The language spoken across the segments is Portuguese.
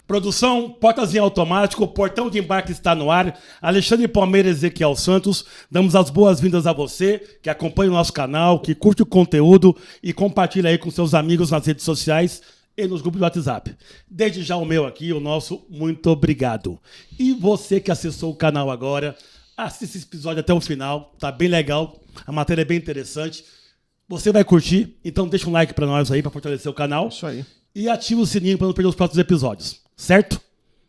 Produção, portas em automático, o portão de embarque está no ar. Alexandre Palmeira e Ezequiel Santos, damos as boas-vindas a você que acompanha o nosso canal, que curte o conteúdo e compartilha aí com seus amigos nas redes sociais e nos grupos do WhatsApp. Desde já o meu aqui, o nosso muito obrigado. E você que acessou o canal agora, assista esse episódio até o final, tá bem legal, a matéria é bem interessante. Você vai curtir, então deixa um like pra nós aí, pra fortalecer o canal. Isso aí. E ativa o sininho pra não perder os próximos episódios, certo?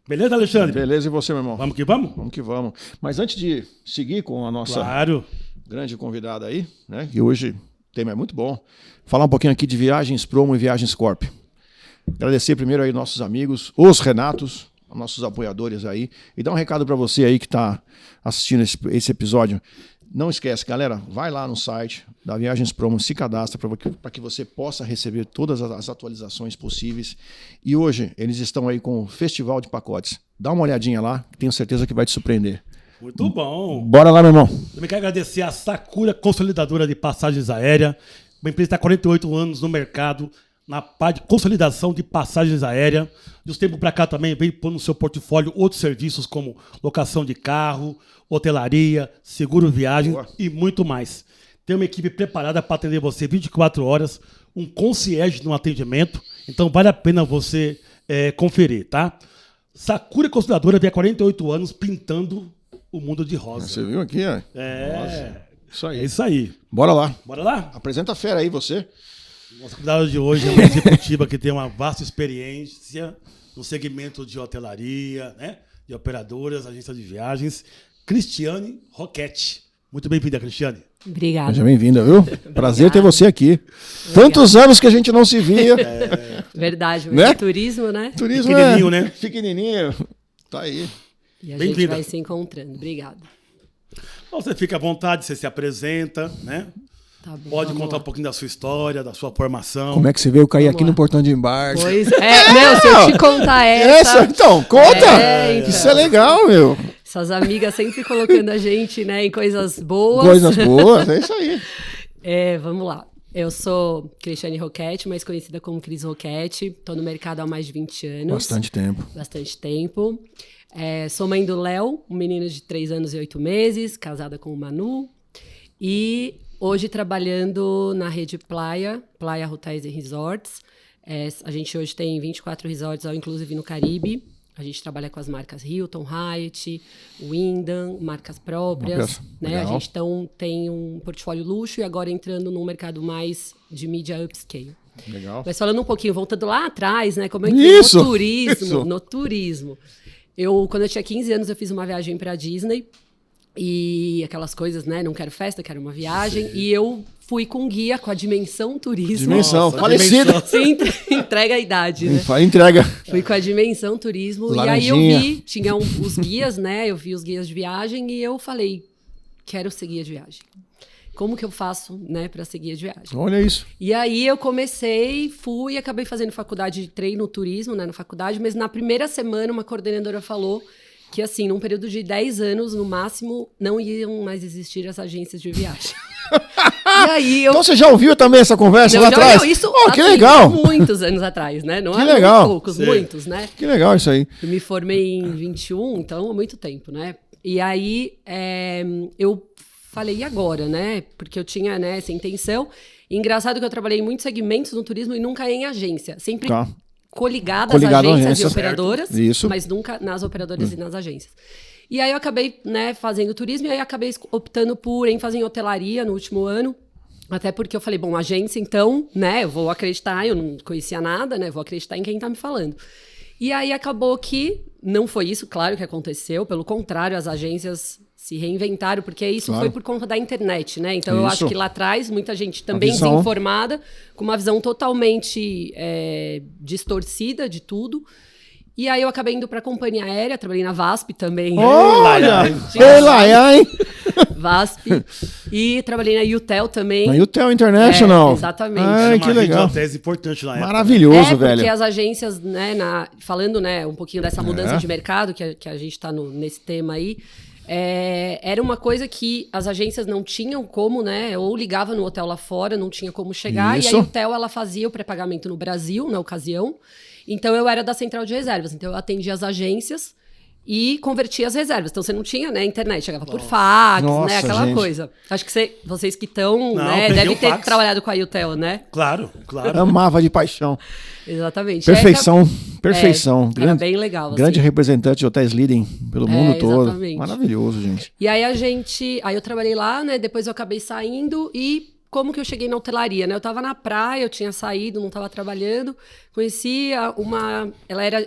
Beleza, Alexandre? Beleza, e você, meu irmão? Vamos que vamos? Vamos que vamos. Mas antes de seguir com a nossa grande convidada aí, né, que hoje o tema é muito bom, falar um pouquinho aqui de Viagens Promo e Viagens Corp. Agradecer primeiro aí nossos amigos, os Renatos, nossos apoiadores aí, e dar um recado para você aí que está assistindo esse episódio. Não esquece, galera, vai lá no site da Viagens Promo, se cadastra para que você possa receber todas as atualizações possíveis. E hoje eles estão aí com o Festival de Pacotes. Dá uma olhadinha lá, que tenho certeza que vai te surpreender. Muito bom. Bora lá, meu irmão. Também quero agradecer a Sakura Consolidadora de Passagens Aéreas. Uma empresa que está há 48 anos no mercado, na parte de consolidação de passagens aéreas. De uns tempos para cá também vem pôr no seu portfólio outros serviços como locação de carro, hotelaria, seguro viagem e muito mais. Tem uma equipe preparada para atender você 24 horas, um concierge no atendimento, então vale a pena você conferir, tá? Sakura Consolidadora vem há 48 anos pintando o mundo de rosa. Você viu aqui, ó? Nossa. Isso aí. É isso aí. Bora lá. Bora lá? Apresenta a fera aí, você. Nossa convidada de hoje é uma executiva que tem uma vasta experiência no segmento de hotelaria, né? De operadoras, agências de viagens. Cristiane Roquette. Muito bem-vinda, Cristiane. Obrigada. Seja bem-vinda, viu? Prazer ter você aqui. Tantos anos que a gente não se via. Verdade, né? Turismo, né? Turismo Pequenininho, né? Pequenininho. Tá aí. E a gente vai se encontrando. Obrigada. Então, você fica à vontade, você se apresenta, né? Tá bom, pode contar um pouquinho da sua história, da sua formação. Como é que você veio cair aqui lá. no portão de embarque? Pois é, não, se eu te contar essa... Então, conta! Então. Isso é legal, meu. Essas amigas sempre colocando a gente, né, em coisas boas. Coisas boas, é isso aí. Vamos lá. Eu sou Cristiane Roquette, mais conhecida como Cris Roquette. Estou no mercado há mais de 20 anos. Bastante tempo. Bastante tempo. Sou mãe do Léo, um menino de 3 anos e 8 meses, casada com o Manu. E hoje trabalhando na rede Playa Hotels e Resorts. A gente hoje tem 24 resorts, inclusive no Caribe. A gente trabalha com as marcas Hilton, Hyatt, Wyndham, marcas próprias. Né? A gente tem um portfólio luxo e agora entrando num mercado mais de mídia upscale. Legal. Mas falando um pouquinho, voltando lá atrás, né? Como eu entrei no turismo. Quando eu tinha 15 anos, eu fiz uma viagem para Disney. E aquelas coisas, né? Não quero festa, quero uma viagem. Sim. E eu fui com guia, com a Dimensão Turismo. Dimensão, falecida. Sim, entrega a idade, né? Entrega. Fui com a Dimensão Turismo. Laranjinha. E aí eu vi, tinha os guias, né? Eu vi os guias de viagem e eu falei, quero ser guia de viagem. Como que eu faço, né, para ser guia de viagem? Olha isso. E aí eu fui e acabei fazendo faculdade de treino turismo, né, na faculdade, mas na primeira semana uma coordenadora falou que, assim, num período de 10 anos, no máximo, não iam mais existir as agências de viagem. E aí Então você já ouviu também essa conversa lá atrás? Não, isso, que legal! Muitos anos atrás, né? Não que é legal. Poucos, sim. Muitos, né? Que legal isso aí. Eu me formei em 21, então há muito tempo, né? E aí eu falei, e agora, né? Porque eu tinha, né, essa intenção. E engraçado que eu trabalhei em muitos segmentos no turismo e nunca em agência. Sempre coligada às agências e operadoras, mas nunca nas operadoras e nas agências. E aí eu acabei, né, fazendo turismo e aí acabei optando por ênfase em hotelaria no último ano. Até porque eu falei, bom, agência, então, né, eu vou acreditar, eu não conhecia nada, né, vou acreditar em quem tá me falando. E aí acabou que não foi isso, claro, que aconteceu, pelo contrário, as agências se reinventaram, porque isso foi por conta da internet, né? Então eu acho que lá atrás, muita gente também desinformada, com uma visão totalmente distorcida de tudo. E aí eu acabei indo para a companhia aérea, trabalhei na VASP também. Olha! hein? VASP. E trabalhei na UTEL também. Na UTEL International. Exatamente. Ai, que legal. Uma hotéis importante na época. Maravilhoso, velho. Porque as agências, né, falando, né, um pouquinho dessa mudança de mercado, que a gente está nesse tema aí, Era uma coisa que as agências não tinham como, né? Ou ligava no hotel lá fora, não tinha como chegar. Isso. E aí o hotel, ela fazia o pré-pagamento no Brasil, na ocasião. Então eu era da central de reservas. Então eu atendia as agências e convertia as reservas. Então você não tinha, né, internet, chegava por fax, Nossa, né? Aquela gente. coisa. Acho que vocês que estão, Não, né, peguei devem o ter fax. trabalhado com a Iutel, né? Claro. Amava de paixão. Exatamente. Perfeição. Era bem legal. Grande assim. representante de hotéis Leading pelo mundo todo. Exatamente. Maravilhoso, gente. E aí aí eu trabalhei lá, né? Depois eu acabei saindo e como que eu cheguei na hotelaria, né? Eu tava na praia, eu tinha saído, não tava trabalhando. Conheci ela era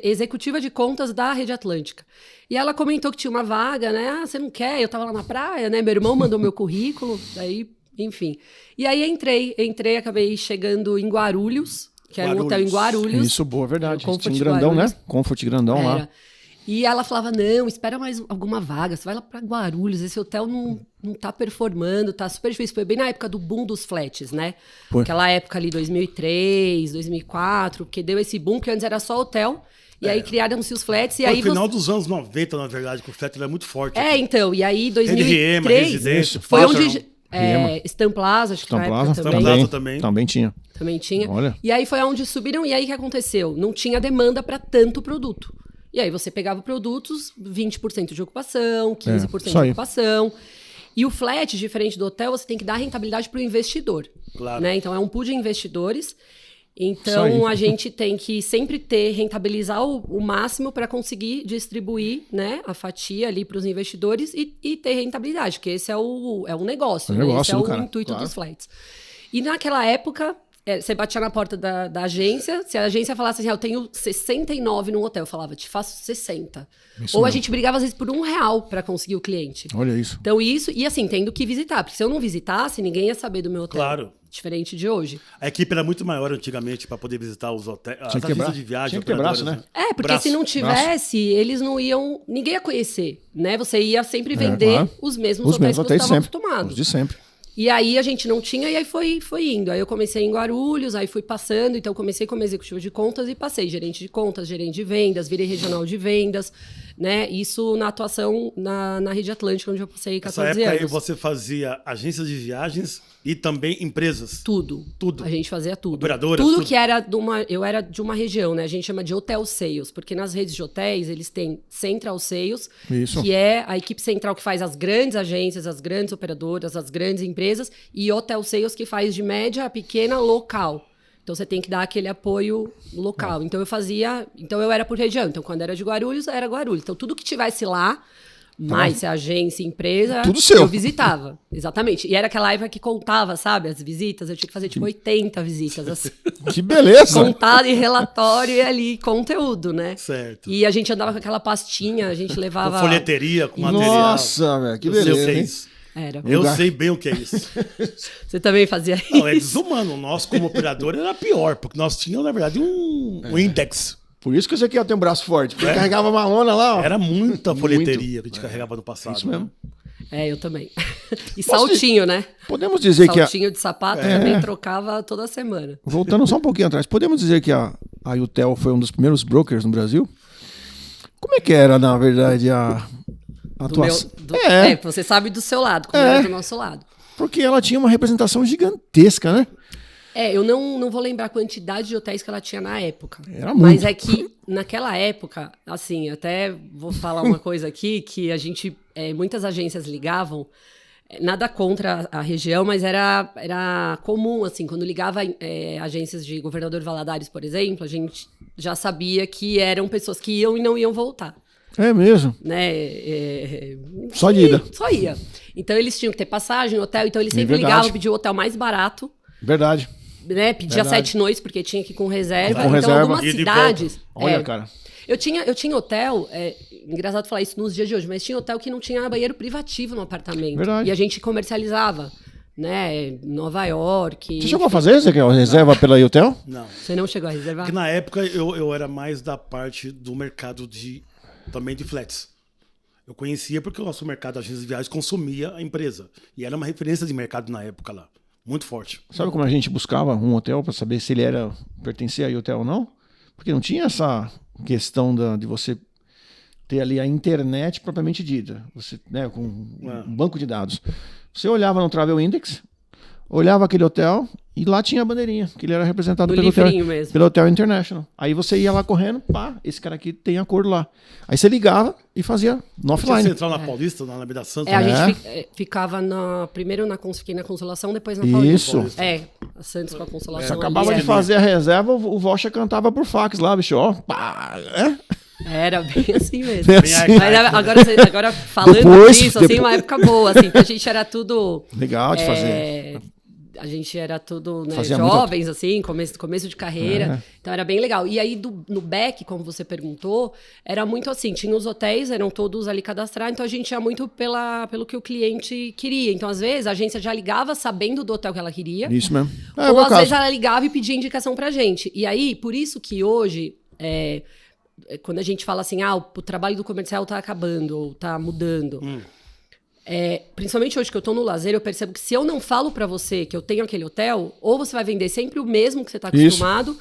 executiva de contas da Rede Atlântica. E ela comentou que tinha uma vaga, né? Ah, você não quer? Eu tava lá na praia, né? Meu irmão mandou meu currículo, daí, enfim. E aí entrei, acabei chegando em Guarulhos, que era um hotel em Guarulhos. Isso, boa, verdade. Comfort Tinha um grandão, Guarulhos. né? Comfort grandão lá. E ela falava, não, espera mais alguma vaga, você vai lá pra Guarulhos, esse hotel não tá performando, tá super difícil. Foi bem na época do boom dos flats, né? Aquela época ali, 2003, 2004, que deu esse boom, que antes era só hotel, e aí criaram-se os flats. E Foi aí no final dos anos 90, na verdade, que o flat era muito forte. então, e aí RM, 2003 Residência, foi Fashion, onde... Stan Plaza, acho que na época Stan também. Plaza também. Também tinha. Também tinha. Olha. E aí foi onde subiram, e aí o que aconteceu? Não tinha demanda para tanto produto. E aí você pegava produtos, 20% de ocupação, 15% de ocupação. E o flat, diferente do hotel, você tem que dar rentabilidade para o investidor. Claro. Né? Então é um pool de investidores. Então a gente tem que sempre rentabilizar o máximo para conseguir distribuir, né, a fatia ali para os investidores e ter rentabilidade, porque esse é o negócio. Né? Esse é o intuito dos flats. E naquela época, você batia na porta da agência, se a agência falasse assim, eu tenho 69 no hotel, eu falava, te faço 60. Isso Ou a mesmo. gente brigava às vezes por R$1 para conseguir o cliente. Olha isso. Então isso, e assim, tendo que visitar, porque se eu não visitasse, ninguém ia saber do meu hotel. Claro. Diferente de hoje. A equipe era muito maior antigamente para poder visitar os hotéis, as Tinha que agências de viagem. Tinha que ter braço, né? Porque se não tivesse, eles não iam... Ninguém ia conhecer, né? Você ia sempre vender claro. os mesmos hotéis que você estava acostumado. Os de sempre. E aí a gente não tinha, e aí foi indo. Aí eu comecei em Guarulhos, aí fui passando. Então comecei como executiva de contas e passei gerente de contas, gerente de vendas, virei regional de vendas, né? Isso na atuação na Rede Atlântica, onde eu passei 14 Nessa época anos. aí você fazia agências de viagens e também empresas. Tudo. Tudo. A gente fazia tudo. Operadoras, tudo tudo. que era eu era de uma região, né? A gente chama de hotel sales, porque nas redes de hotéis eles têm central sales, Isso. que é a equipe central que faz as grandes agências, as grandes operadoras, as grandes empresas, e hotel sales que faz de média a pequena local. Então você tem que dar aquele apoio local. Então eu era por região. Então quando era de Guarulhos, era Guarulhos. Então tudo que tivesse lá, mais se agência, empresa, Tudo seu. eu visitava. Exatamente. E era aquela época que contava, sabe, as visitas. Eu tinha que fazer tipo 80 visitas. Assim. Que beleza! Contado em relatório e ali conteúdo, né? Certo. E a gente andava com aquela pastinha, a gente levava... Com folheteria, com material. Nossa, velho, que Eu sei o beleza, que é hein? isso. Era. Eu sei bem o que é isso. Você também fazia isso? Não, é desumano. Nós, como operador, era pior, porque nós tínhamos, na verdade, um index. Por isso que você aqui tem um braço forte, porque carregava uma lona lá, ó. Era muita folheteria que a gente carregava no passado. Isso mesmo. Eu também. E saltinho, né? Podemos dizer que Saltinho de sapato também trocava toda semana. voltando só um pouquinho atrás, podemos dizer que a Iutel foi um dos primeiros brokers no Brasil? Como é que era, na verdade, a atuação? Você sabe do seu lado, como era do nosso lado. Porque ela tinha uma representação gigantesca, né? Eu não vou lembrar a quantidade de hotéis que ela tinha na época. Era muito. Mas é que, naquela época, assim, até vou falar uma coisa aqui, que a gente, muitas agências ligavam, nada contra a região, mas era comum, assim, quando ligava agências de Governador Valadares, por exemplo, a gente já sabia que eram pessoas que iam e não iam voltar. É mesmo. Né? Só de ida. Só ia. Então eles tinham que ter passagem, hotel, então eles sempre verdade. ligavam, pediam o hotel mais barato, Verdade. né? Pedia Verdade. 7 noites, porque tinha que ir com reserva. Com então, reserva. algumas E de cidades. Olha, cara. Eu tinha hotel, engraçado falar isso nos dias de hoje, mas tinha hotel que não tinha banheiro privativo no apartamento. Verdade. E a gente comercializava, né? Nova York. Você chegou a fazer isso, reserva pela Iutel? Não. Você não chegou a reservar? Porque na época eu era mais da parte do mercado também de flats. Eu conhecia porque o nosso mercado de agências de viagens consumia a empresa. E era uma referência de mercado na época lá. Muito forte. Sabe como a gente buscava um hotel para saber se ele pertencia a Iutel ou não? Porque não tinha essa questão de você ter ali a internet propriamente dita, você, né, com um banco de dados. Você olhava no Travel Index, olhava aquele hotel e lá tinha a bandeirinha, que ele era representado pelo Hotel International. Aí você ia lá correndo, pá, esse cara aqui tem acordo lá. Aí você ligava e fazia no offline. Você entrava na Paulista, na Alameda Santos? A gente ficava primeiro fiquei na Consolação, depois na Paulista. Isso. A Santos com a Consolação. Você acabava de fazer a reserva, o Vocha cantava por fax lá, bicho, ó, pá, Era bem assim mesmo. Assim. Mas agora falando disso, assim, uma época boa, assim, que a gente era tudo... Legal de fazer. A gente era tudo, né, jovens, assim, começo de carreira. Então era bem legal. E aí, no back, como você perguntou, era muito assim, tinha os hotéis, eram todos ali cadastrados, então a gente ia muito pelo que o cliente queria. Então, às vezes, a agência já ligava sabendo do hotel que ela queria. Isso mesmo. Ou, às vezes, ela ligava e pedia indicação pra gente. E aí, por isso que hoje... quando a gente fala assim, o trabalho do comercial tá acabando, ou tá mudando. Principalmente hoje que eu tô no lazer, eu percebo que se eu não falo pra você que eu tenho aquele hotel, ou você vai vender sempre o mesmo que você tá acostumado,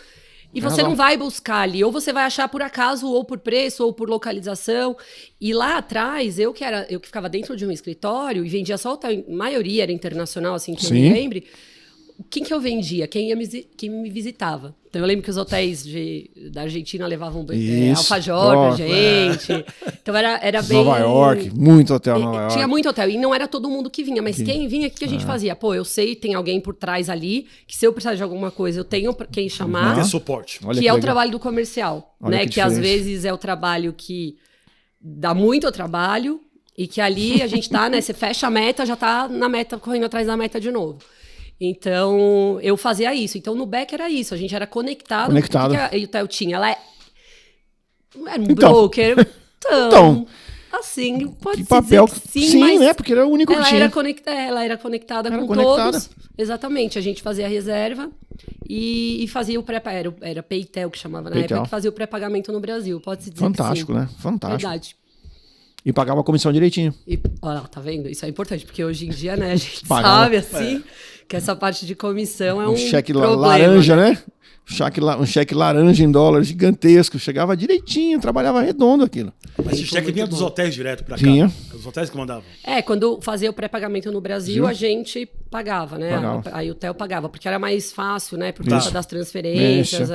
e você não vai buscar ali, ou você vai achar por acaso, ou por preço, ou por localização. E lá atrás, eu que ficava dentro de um escritório e vendia só hotel, a maioria era internacional, assim, que eu me lembre. Quem que eu vendia? Quem me visitava. Então, eu lembro que os hotéis da Argentina levavam alfajor pra gente. Então, era bem... Nova York, muito hotel em Nova York. Tinha muito hotel. E não era todo mundo que vinha. Mas quem vinha, o que a gente fazia? Pô, eu sei, tem alguém por trás ali, que se eu precisar de alguma coisa, eu tenho quem chamar. Tem suporte. Que é o trabalho do comercial. Né? Que às vezes é o trabalho que dá muito trabalho e que ali a gente tá, né? Você fecha a meta, já tá na meta, correndo atrás da meta de novo. Então, eu fazia isso. Então, no back era isso. A gente era conectado. O que a Hotel tinha? Ela era um broker. Então, assim, pode que dizer que sim, mas... né? Porque era o único que tinha. Ela era conectada com todos. Exatamente. A gente fazia a reserva e fazia o pré-pagamento. Era Paytel que chamava na época, que fazia o pré-pagamento no Brasil. Pode-se dizer fantástico, que sim. Né? Fantástico. Verdade. E pagava a comissão direitinho. Olha lá, tá vendo? Isso é importante, porque hoje em dia, né, a gente sabe, assim, que essa parte de comissão é um cheque problema, laranja, né? Um cheque laranja em dólar gigantesco. Chegava direitinho, trabalhava redondo aquilo. Mas o cheque vinha dos hotéis direto pra cá? Tinha. Os hotéis que mandavam? Quando fazia o pré-pagamento no Brasil, a gente pagava, né? Aí o hotel pagava, porque era mais fácil, né? Por conta das transferências,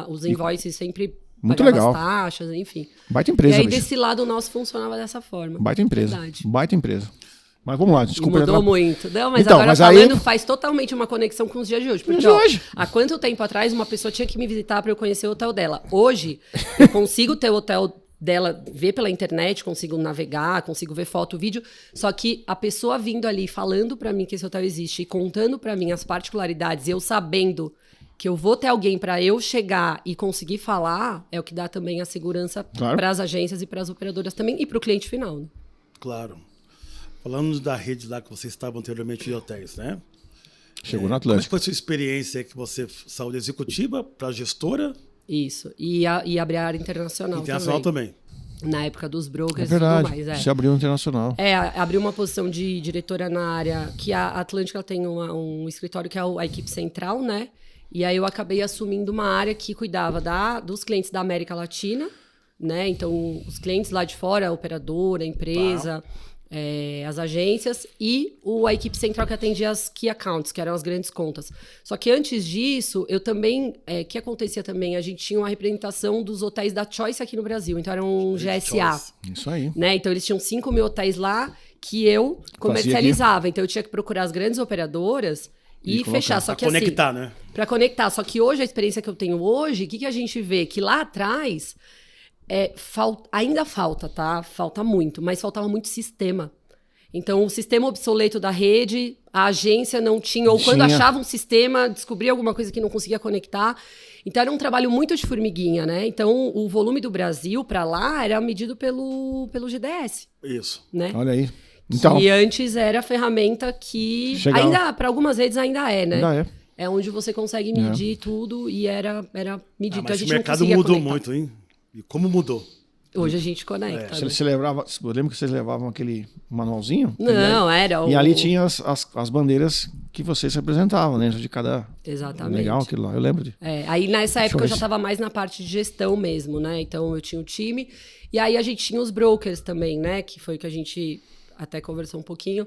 os invoices sempre... Muito legal. As taxas, enfim. Baita empresa, E aí, desse lado, o nosso funcionava dessa forma. Baita empresa. Verdade. Baita empresa. Mas vamos lá, desculpa. Mudou muito. Não, mas então, agora falando, faz totalmente uma conexão com os dias de hoje. Porque, há quanto tempo atrás uma pessoa tinha que me visitar para eu conhecer o hotel dela? Hoje, eu consigo ter o hotel dela, ver pela internet, consigo navegar, consigo ver foto, vídeo. Só que a pessoa vindo ali, falando para mim que esse hotel existe e contando para mim as particularidades, eu sabendo... que eu vou ter alguém para eu chegar e conseguir falar, é o que dá também a segurança para as agências e para as operadoras também, e para o cliente final. Né? Claro. Falando da rede lá que vocês estavam anteriormente de hotéis, né? Chegou no Atlântico. Como foi a sua experiência que você saiu da executiva para a gestora? Isso. E abrir a área internacional também. Na época dos brokers e tudo mais. Você abriu internacional. Abriu uma posição de diretora na área, que a Atlântica ela tem um escritório que é a equipe central, né? E aí eu acabei assumindo uma área que cuidava dos clientes da América Latina, né? Então, os clientes lá de fora, a operadora, a empresa, as agências, e a equipe central que atendia as key accounts, que eram as grandes contas. Só que antes disso, eu também... O que acontecia também? A gente tinha uma representação dos hotéis da Choice aqui no Brasil. Então, era um GSA. Isso aí. Né? Então, eles tinham 5 mil hotéis lá que eu comercializava. Então, eu tinha que procurar as grandes operadoras... E fechar, só que pra conectar, assim, né? Pra conectar, só que hoje, a experiência que eu tenho hoje, o que a gente vê? Que lá atrás, ainda falta, tá? Falta muito, mas faltava muito sistema. Então, o sistema obsoleto da rede, a agência não tinha, ou quando achava um sistema, descobria alguma coisa que não conseguia conectar. Então, era um trabalho muito de formiguinha, né? Então, o volume do Brasil para lá era medido pelo GDS. Isso. Né? Olha aí. Então, que antes era a ferramenta que ainda, para algumas redes ainda é, né? Ainda é. É onde você consegue medir tudo e era medido. Mas a gente o mercado mudou muito, hein? E como mudou? Hoje a gente conecta. Você levava, eu lembro que vocês levavam aquele manualzinho? Não, era E ali tinha as bandeiras que vocês representavam dentro de cada... Exatamente. Legal aquilo lá, eu lembro de... Aí nessa época eu já estava mais na parte de gestão mesmo, né? Então eu tinha o time. E aí a gente tinha os brokers também, né? Que foi o que a gente até conversou um pouquinho.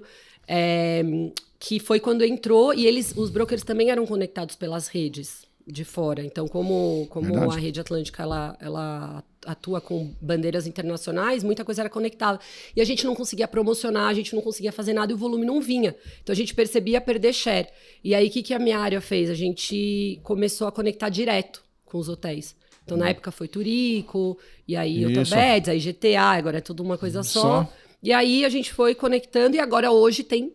Que foi quando entrou e os brokers também eram conectados pelas redes de fora. Então, como a Rede Atlântica ela atua com bandeiras internacionais, muita coisa era conectada. E a gente não conseguia promocionar, a gente não conseguia fazer nada e o volume não vinha. Então, a gente percebia perder share. E aí, o que a minha área fez? A gente começou a conectar direto com os hotéis. Então, na época foi Turico, e aí Autobeds, aí GTA, agora é tudo uma coisa só. E aí, a gente foi conectando e agora hoje tem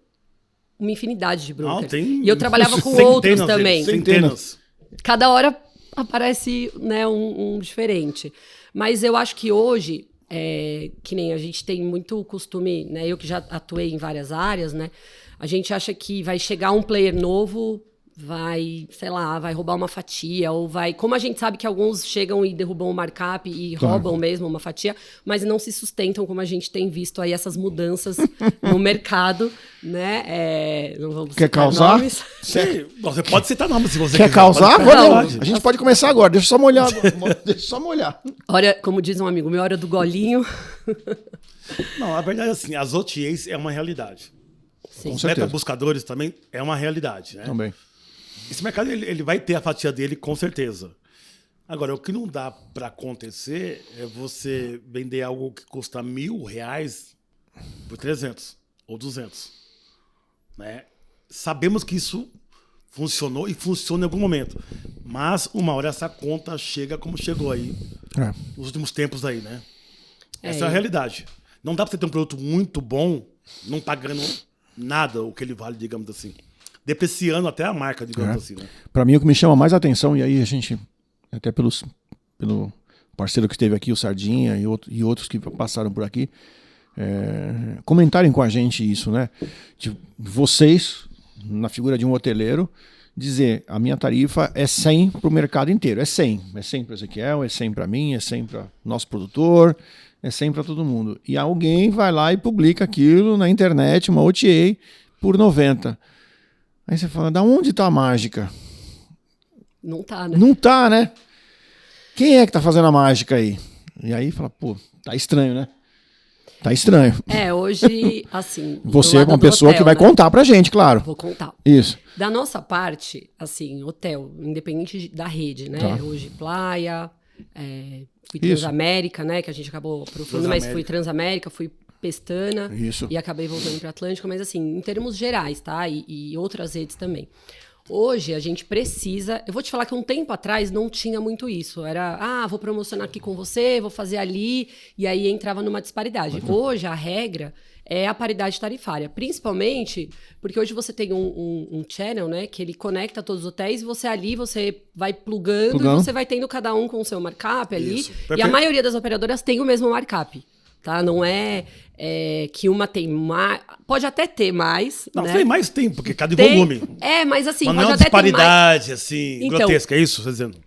uma infinidade de brokers. E eu trabalhava com outros também. Centenas. Cada hora aparece, né, um diferente. Mas eu acho que hoje, que nem a gente tem muito costume, né, eu que já atuei em várias áreas, né, a gente acha que vai chegar um player novo, vai, sei lá, vai roubar uma fatia, ou vai... Como a gente sabe que alguns chegam e derrubam o markup e roubam mesmo uma fatia, mas não se sustentam, como a gente tem visto aí essas mudanças no mercado, né? Não vamos Quer causar? Nomes. Você pode citar nomes se você Quer quiser. causar? A gente pode começar agora, deixa eu só molhar. Deixa eu só molhar. Olha, como diz um amigo meu, hora do golinho. Não, a verdade é assim, as OTAs é uma realidade. Sim. Os meta-buscadores também é uma realidade, né? Também. Esse mercado ele vai ter a fatia dele, com certeza. Agora, o que não dá para acontecer é você vender algo que custa R$1.000 por 300 ou 200. Né? Sabemos que isso funcionou e funciona em algum momento. Mas, uma hora, essa conta chega como chegou aí nos últimos tempos aí, né? Essa é a realidade. Não dá para você ter um produto muito bom, não pagando nada o que ele vale, digamos assim. Depreciando até a marca, digamos assim, né? Para mim, o que me chama mais atenção, e aí a gente, até pelo parceiro que esteve aqui, o Sardinha, e outros que passaram por aqui, comentarem com a gente isso, né? De vocês, na figura de um hoteleiro, dizer, a minha tarifa é 100 para o mercado inteiro. É 100. É 100 para o Ezequiel, é 100 para mim, é 100 para nosso produtor, é 100 para todo mundo. E alguém vai lá e publica aquilo na internet, uma OTA, por 90. Aí você fala, da onde tá a mágica? Não tá, né? Não tá, né? Quem é que tá fazendo a mágica aí? E aí fala, pô, tá estranho, né? Tá estranho. Hoje, assim... Você é uma pessoa hotel, que vai contar pra gente, claro. Vou contar. Isso. Da nossa parte, assim, hotel, independente da rede, né? Tá. Hoje, Playa, fui Transamérica, né? Que a gente acabou aprofundando, mas fui Transamérica, fui Pestana. Isso. E acabei voltando para Atlântica, mas assim, em termos gerais, tá? E outras redes também. Hoje a gente precisa... Eu vou te falar que um tempo atrás não tinha muito isso. Era, vou promocionar aqui com você, vou fazer ali, e aí entrava numa disparidade. Hoje a regra é a paridade tarifária, principalmente porque hoje você tem um channel, né, que ele conecta todos os hotéis, e você vai plugando, e você vai tendo cada um com o seu markup ali. Isso. E a maioria das operadoras tem o mesmo markup. Tá? Não é que uma tem mais... Pode até ter mais, não, né? tem mais tempo, porque cada volume. Mas assim, mas pode não é uma até disparidade, ter mais. assim, então, grotesca, é isso? Você dizendo?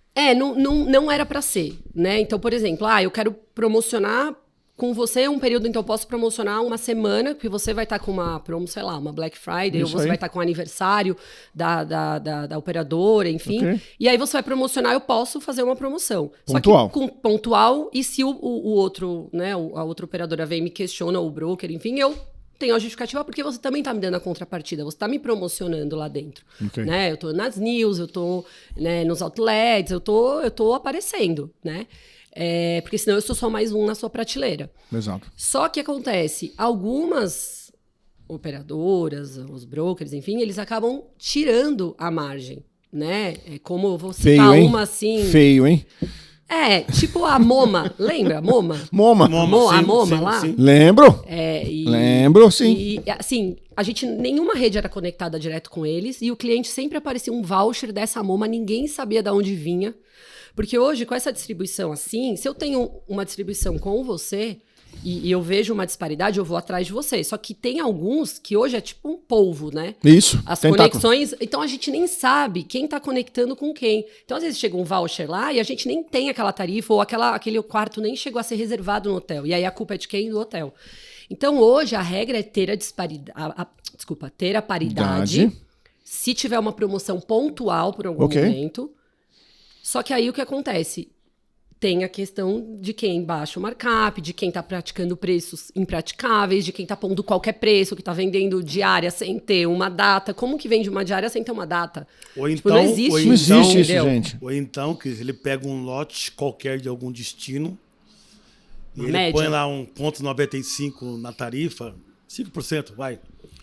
Não era para ser, né? Então, por exemplo, eu quero promocionar com você um período, então eu posso promocionar uma semana, que você vai estar com uma promo, sei lá, uma Black Friday, ou você vai estar com o aniversário da operadora, enfim. Okay. E aí você vai promocionar, eu posso fazer uma promoção. Pontual. Só que pontual, e se o outro, né, a outra operadora vem e me questiona, o broker, enfim, eu tenho a justificativa porque você também está me dando a contrapartida, você está me promocionando lá dentro. Okay. Né? Eu estou nas news, eu estou, né, nos outlets, eu tô aparecendo, né? Porque senão eu sou só mais um na sua prateleira. Exato. Só que acontece, algumas operadoras, os brokers, enfim, eles acabam tirando a margem, né? Como eu vou citar feio, hein? Uma assim... Feio, hein? Tipo a MoMA, lembra? A MoMA lá? Sim. Lembro. Lembro, sim. E assim, nenhuma rede era conectada direto com eles, e o cliente sempre aparecia um voucher dessa MoMA, ninguém sabia de onde vinha. Porque hoje, com essa distribuição assim, se eu tenho uma distribuição com você, e eu vejo uma disparidade, eu vou atrás de você. Só que tem alguns que hoje é tipo um polvo, né? Isso. As conexões... Então, a gente nem sabe quem tá conectando com quem. Então, às vezes, chega um voucher lá e a gente nem tem aquela tarifa ou aquele quarto nem chegou a ser reservado no hotel. E aí, a culpa é de quem? Do hotel. Então, hoje, a regra é ter a disparidade... ter a paridade. Se tiver uma promoção pontual por algum momento. Só que aí, o que acontece? Tem a questão de quem baixa o markup, de quem está praticando preços impraticáveis, de quem está pondo qualquer preço, que está vendendo diária sem ter uma data. Como que vende uma diária sem ter uma data? Ou então, não existe, não existe isso, gente. Ou então, que ele pega um lote qualquer de algum destino e ele média. Põe lá 1,95 na tarifa, 5%, vai,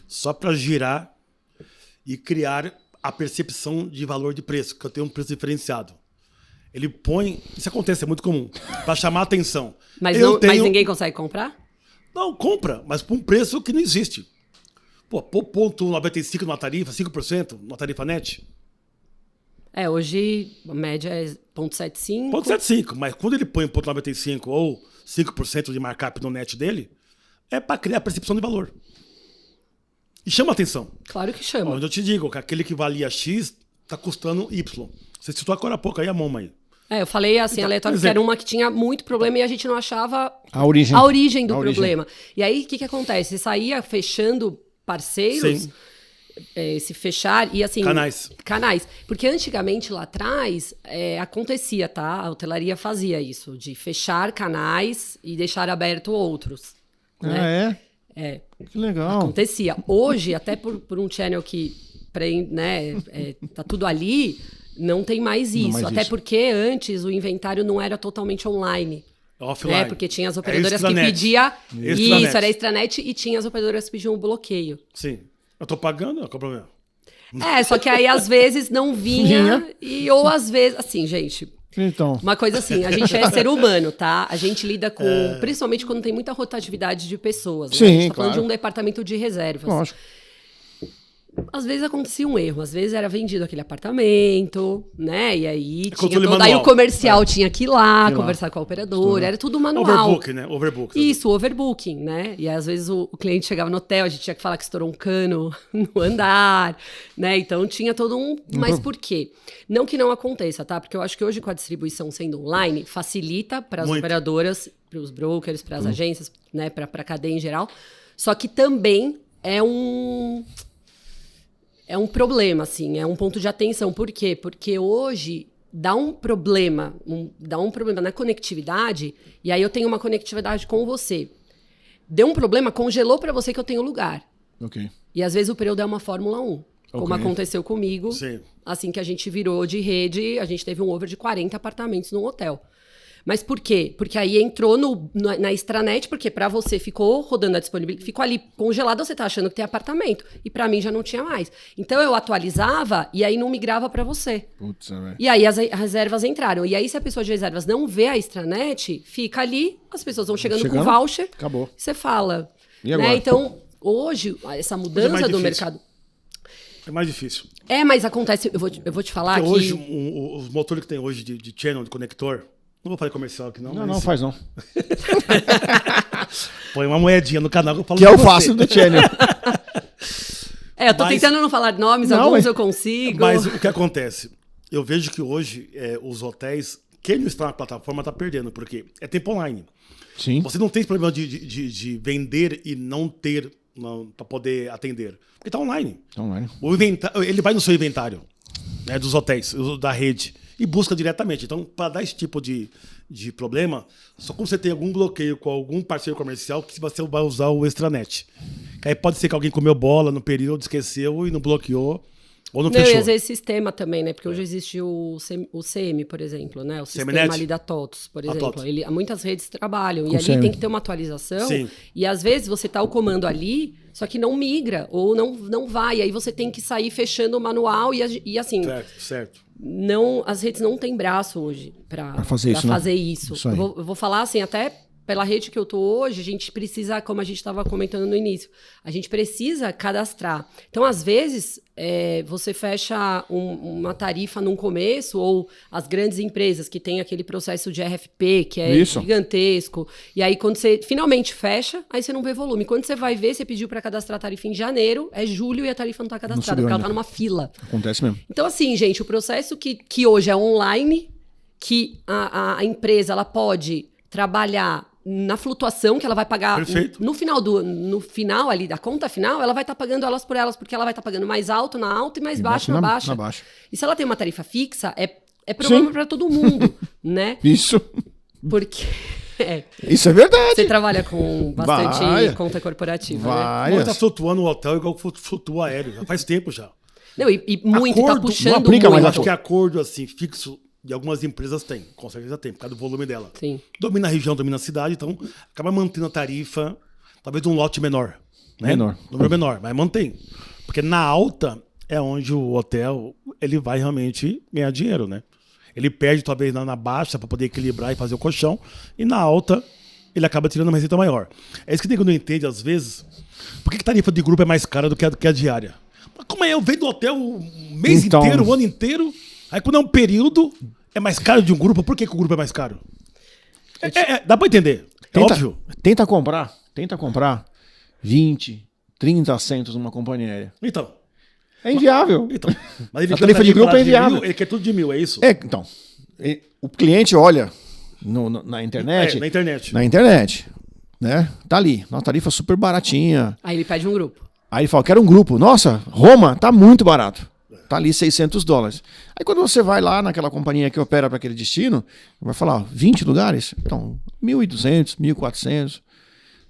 só para girar e criar a percepção de valor de preço, que eu tenho um preço diferenciado. Ele põe... Isso acontece, é muito comum. Para chamar a atenção. Mas ninguém consegue comprar? Não, compra, mas por um preço que não existe. Pô, 0,95 numa tarifa, 5% numa tarifa net. Hoje a média é 0,75. 0,75, mas quando ele põe 0,95 ou 5% de markup no net dele, é para criar percepção de valor. E chama a atenção. Claro que chama. Onde eu te digo que aquele que valia X está custando Y. Você citou agora há pouco aí a MoMA aí. Eu falei assim, aleatório, que era uma que tinha muito problema e a gente não achava a origem do problema. E aí, o que acontece? Você saía fechando parceiros, se fechar, e assim... Canais. Porque antigamente, lá atrás, acontecia, tá? A hotelaria fazia isso, de fechar canais e deixar aberto outros. Ah, né? Que legal. Acontecia. Hoje, até por um channel que tá tudo ali... Não tem mais isso. Até porque antes o inventário não era totalmente online. Offline. Né? Porque tinha as operadoras que pediam... Isso, era extranet e tinha as operadoras que pediam o bloqueio. Sim. Eu tô pagando, qual é o problema? Só que aí às vezes não vinha. Ou às vezes... Assim, gente... Então. Uma coisa assim, a gente é ser humano, tá? A gente lida com... Principalmente quando tem muita rotatividade de pessoas. Né? Sim, a gente tá claro. falando de um departamento de reservas. Lógico. Às vezes acontecia um erro, às vezes era vendido aquele apartamento, né? E aí tinha todo... Aí o comercial tinha que ir lá, conversar com a operadora, era tudo manual. Overbooking, né? Overbooking. Isso, overbooking, né? E aí, às vezes o cliente chegava no hotel, a gente tinha que falar que estourou um cano no andar, né? Então tinha todo um... Mas por quê? Não que não aconteça, tá? Porque eu acho que hoje com a distribuição sendo online, facilita para as operadoras, para os brokers, para as agências, né? Para a cadeia em geral. Só que também é um problema, assim, é um ponto de atenção. Por quê? Porque hoje dá um problema na conectividade, e aí eu tenho uma conectividade com você. Deu um problema, congelou para você que eu tenho lugar. Ok. E às vezes o período é uma Fórmula 1, como aconteceu comigo. Sim. Assim que a gente virou de rede, a gente teve um over de 40 apartamentos num hotel. Mas por quê? Porque aí entrou na extranet, porque para você ficou rodando a disponibilidade, ficou ali congelado, você tá achando que tem apartamento. E para mim já não tinha mais. Então eu atualizava e aí não migrava para você. Putz, velho. E aí as reservas entraram. E aí se a pessoa de reservas não vê a extranet, fica ali, as pessoas vão chegando com voucher. Acabou. Você fala. E agora? Né? Então, hoje, essa mudança do mercado... É mais difícil. Mas acontece, eu vou te falar que... Hoje, os motores que tem hoje de channel, de conector... Não vou fazer comercial aqui, não. Não faz não. Põe uma moedinha no canal que eu falo. Que é o fácil do channel. Eu tô tentando não falar nomes, alguns eu consigo. Mas o que acontece? Eu vejo que hoje os hotéis, quem não está na plataforma está perdendo, porque é tempo online. Sim. Você não tem esse problema de vender e não ter para poder atender. Porque está online. Tá online. Ele vai no seu inventário, né, dos hotéis, da rede. E busca diretamente. Então, para dar esse tipo de problema, só quando você tem algum bloqueio com algum parceiro comercial que você vai usar o extranet. Que aí pode ser que alguém comeu bola no período, esqueceu e não bloqueou, ou não fechou. E às vezes sistema também, né? Porque hoje existe o CM, por exemplo, né? O sistema ali da TOTOS, por exemplo. Muitas redes trabalham e ali tem que ter uma atualização. Sim. E às vezes você tá o comando ali, só que não migra ou não vai. Aí você tem que sair fechando o manual e assim... Certo. As redes não têm braço hoje para fazer isso. Isso eu vou falar assim, até pela rede que eu tô hoje, a gente precisa, como a gente estava comentando no início, a gente precisa cadastrar. Então, às vezes, você fecha uma tarifa num começo, ou as grandes empresas que têm aquele processo de RFP, que é gigantesco, e aí quando você finalmente fecha, aí você não vê volume. Quando você vai ver, você pediu para cadastrar a tarifa em janeiro, é julho e a tarifa não está cadastrada, porque ela está numa fila. Acontece mesmo. Então, assim, gente, o processo que hoje é online, que a empresa ela pode trabalhar na flutuação que ela vai pagar no final ali da conta final, ela vai estar pagando elas por elas, porque ela vai estar pagando mais alto na alta e mais baixo na baixa. E se ela tem uma tarifa fixa, é problema para todo mundo, né? Isso. Porque isso é verdade. Você trabalha com bastante conta corporativa, né? Não está flutuando o hotel igual flutua o aéreo, já faz tempo já. Não, e muito, acordo, tá puxando não aplica, muito. Mas acho que acordo assim, fixo, de algumas empresas tem, com certeza tem, por causa do volume dela. Sim. Domina a região, domina a cidade, então acaba mantendo a tarifa, talvez um lote menor. Né? Número menor, mas mantém. Porque na alta é onde o hotel ele vai realmente ganhar dinheiro, né? Ele perde talvez na baixa para poder equilibrar e fazer o colchão, e na alta ele acaba tirando uma receita maior. É isso que tem que não entende às vezes. Por que tarifa de grupo é mais cara do que a diária? Mas como é? Eu venho do hotel o mês inteiro, o ano inteiro, aí quando é um período, é mais caro de um grupo. Por que o grupo é mais caro? Dá pra entender. Óbvio. Tenta comprar 20, 30 assentos numa companhia aérea. Então. É inviável. Então. Mas ele a tarifa de grupo é inviável. Ele quer tudo de 1.000, é isso? Então. O cliente olha na internet. Na internet. Né? Tá ali. Uma tarifa super baratinha. Aí ele pede um grupo. Aí ele fala, quero um grupo. Nossa, Roma tá muito barato. Tá ali $600. Aí quando você vai lá naquela companhia que opera para aquele destino, vai falar, 20 lugares? Então, 1.200, 1.400.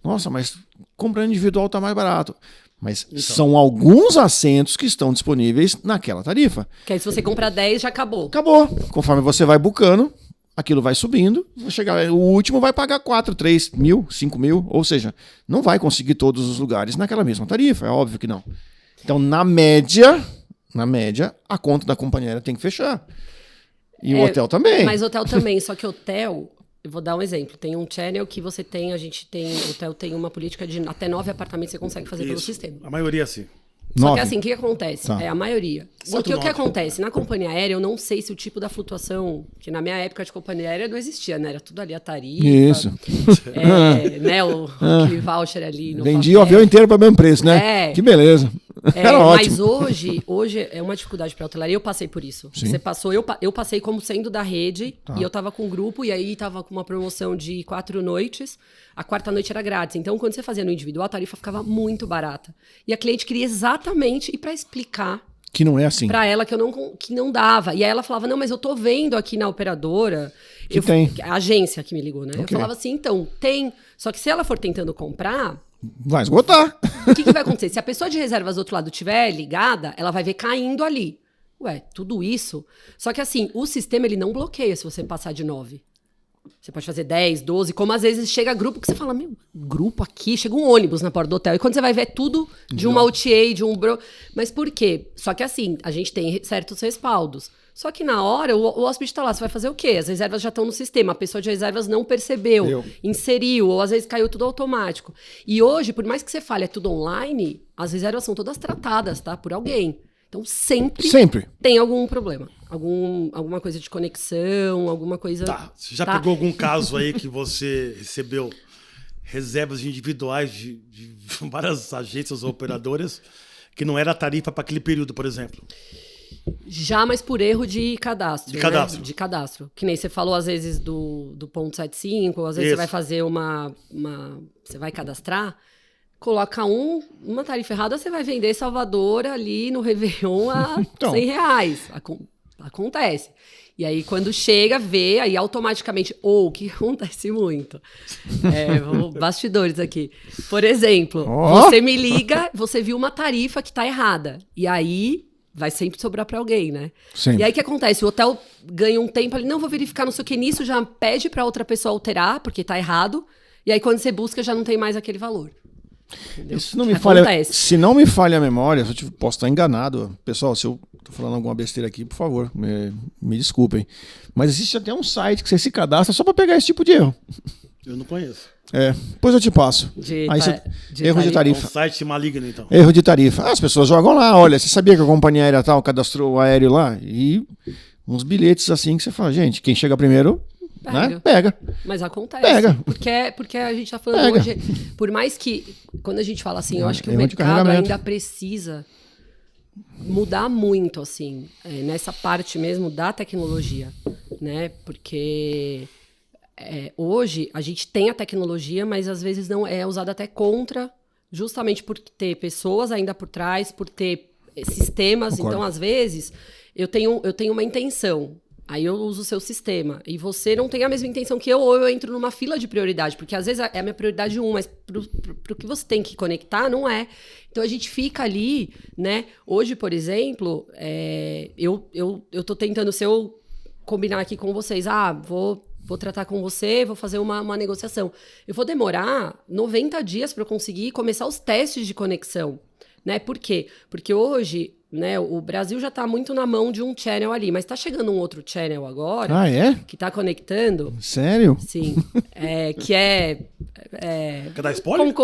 Nossa, mas comprando individual tá mais barato. Mas são alguns assentos que estão disponíveis naquela tarifa. Que aí se você comprar 10, já acabou. Acabou. Conforme você vai bucando, aquilo vai subindo, vai chegar, o último vai pagar 4, 3 mil, 5 mil, ou seja, não vai conseguir todos os lugares naquela mesma tarifa, é óbvio que não. Então, na média, a conta da companhia aérea tem que fechar. E o hotel também. Mas hotel também, só que hotel, eu vou dar um exemplo, tem um channel que o hotel tem uma política de até 9 apartamentos você consegue fazer pelo sistema. A maioria sim. Só que assim, o que acontece? Tá. É a maioria. Só que o que acontece? Na companhia aérea, eu não sei se o tipo da flutuação, que na minha época de companhia aérea não existia, né? Era tudo ali a tarifa. Isso. Né? O voucher ali. No Vendi o avião inteiro para o mesmo preço, né? Que beleza. Era ótimo. Mas hoje é uma dificuldade para a hotelaria. Eu passei por isso. Sim. Você passou, eu passei como sendo da rede, e eu tava com um grupo, e aí tava com uma promoção de 4 noites. A quarta noite era grátis. Então, quando você fazia no individual, a tarifa ficava muito barata. E a cliente queria exatamente ir para explicar que não é assim. Para ela que não dava. E aí ela falava, não, mas eu tô vendo aqui na operadora. Tem. A agência que me ligou, né? Okay. Eu falava assim, então, tem. Só que se ela for tentando comprar... Vai esgotar. O que vai acontecer? Se a pessoa de reservas do outro lado estiver ligada, ela vai ver caindo ali. Ué, tudo isso? Só que assim, o sistema ele não bloqueia se você passar de 9. Você pode fazer 10, 12, como às vezes chega grupo que você fala, meu, grupo aqui, chega um ônibus na porta do hotel. E quando você vai ver, é tudo de uma OTA, de um bro... Mas por quê? Só que assim, a gente tem certos respaldos. Só que na hora, o hóspede tá lá, você vai fazer o quê? As reservas já estão no sistema, a pessoa de reservas não percebeu, inseriu, ou às vezes caiu tudo automático. E hoje, por mais que você fale, é tudo online, as reservas são todas tratadas, tá? Por alguém. Então, sempre tem algum problema. Alguma coisa de conexão, alguma coisa... Tá, você já pegou algum caso aí que você recebeu reservas individuais de várias agências ou operadoras que não era a tarifa para aquele período, por exemplo? Já, mas por erro de cadastro. Cadastro. Né? De cadastro. Que nem você falou, às vezes, do ponto 75, ou às vezes você vai fazer você vai cadastrar, coloca uma tarifa errada, você vai vender Salvador ali no Réveillon a então. R$100. Acontece. E aí, quando chega, vê, aí automaticamente... Ou, que acontece muito. Bastidores aqui. Por exemplo, você me liga, você viu uma tarifa que tá errada. E aí... vai sempre sobrar para alguém, né? Sempre. E aí o que acontece? O hotel ganha um tempo ali, não vou verificar, não sei o que, nisso já pede para outra pessoa alterar, porque tá errado. E aí quando você busca, já não tem mais aquele valor. Isso não me falha, se não me falha a memória, eu posso estar enganado. Pessoal, se eu tô falando alguma besteira aqui, por favor, me desculpem. Mas existe até um site que você se cadastra só para pegar esse tipo de erro. Eu não conheço. Depois eu te passo. Erro de tarifa. É um site maligno, então. Erro de tarifa. As pessoas jogam lá, olha, você sabia que a companhia aérea tal cadastrou o aéreo lá? E uns bilhetes assim que você fala, gente, quem chega primeiro, né? Pega. Mas acontece. Pega. Porque a gente tá falando hoje, por mais que, quando a gente fala assim, eu acho que o mercado ainda precisa mudar muito, assim, nessa parte mesmo da tecnologia, né? Porque hoje a gente tem a tecnologia, mas às vezes não é usada até contra, justamente por ter pessoas ainda por trás, por ter sistemas. Concordo. Então, às vezes, eu tenho uma intenção, aí eu uso o seu sistema, e você não tem a mesma intenção que eu, ou eu entro numa fila de prioridade, porque às vezes é a minha prioridade 1, mas pro que você tem que conectar, não é. Então, a gente fica ali, né? Hoje, por exemplo, eu tô tentando, se eu combinar aqui com vocês, vou tratar com você, vou fazer uma negociação. Eu vou demorar 90 dias para eu conseguir começar os testes de conexão, né? Por quê? Porque hoje, né, o Brasil já está muito na mão de um channel ali, mas está chegando um outro channel agora que está conectando. Sério? Sim. Quer dar spoiler?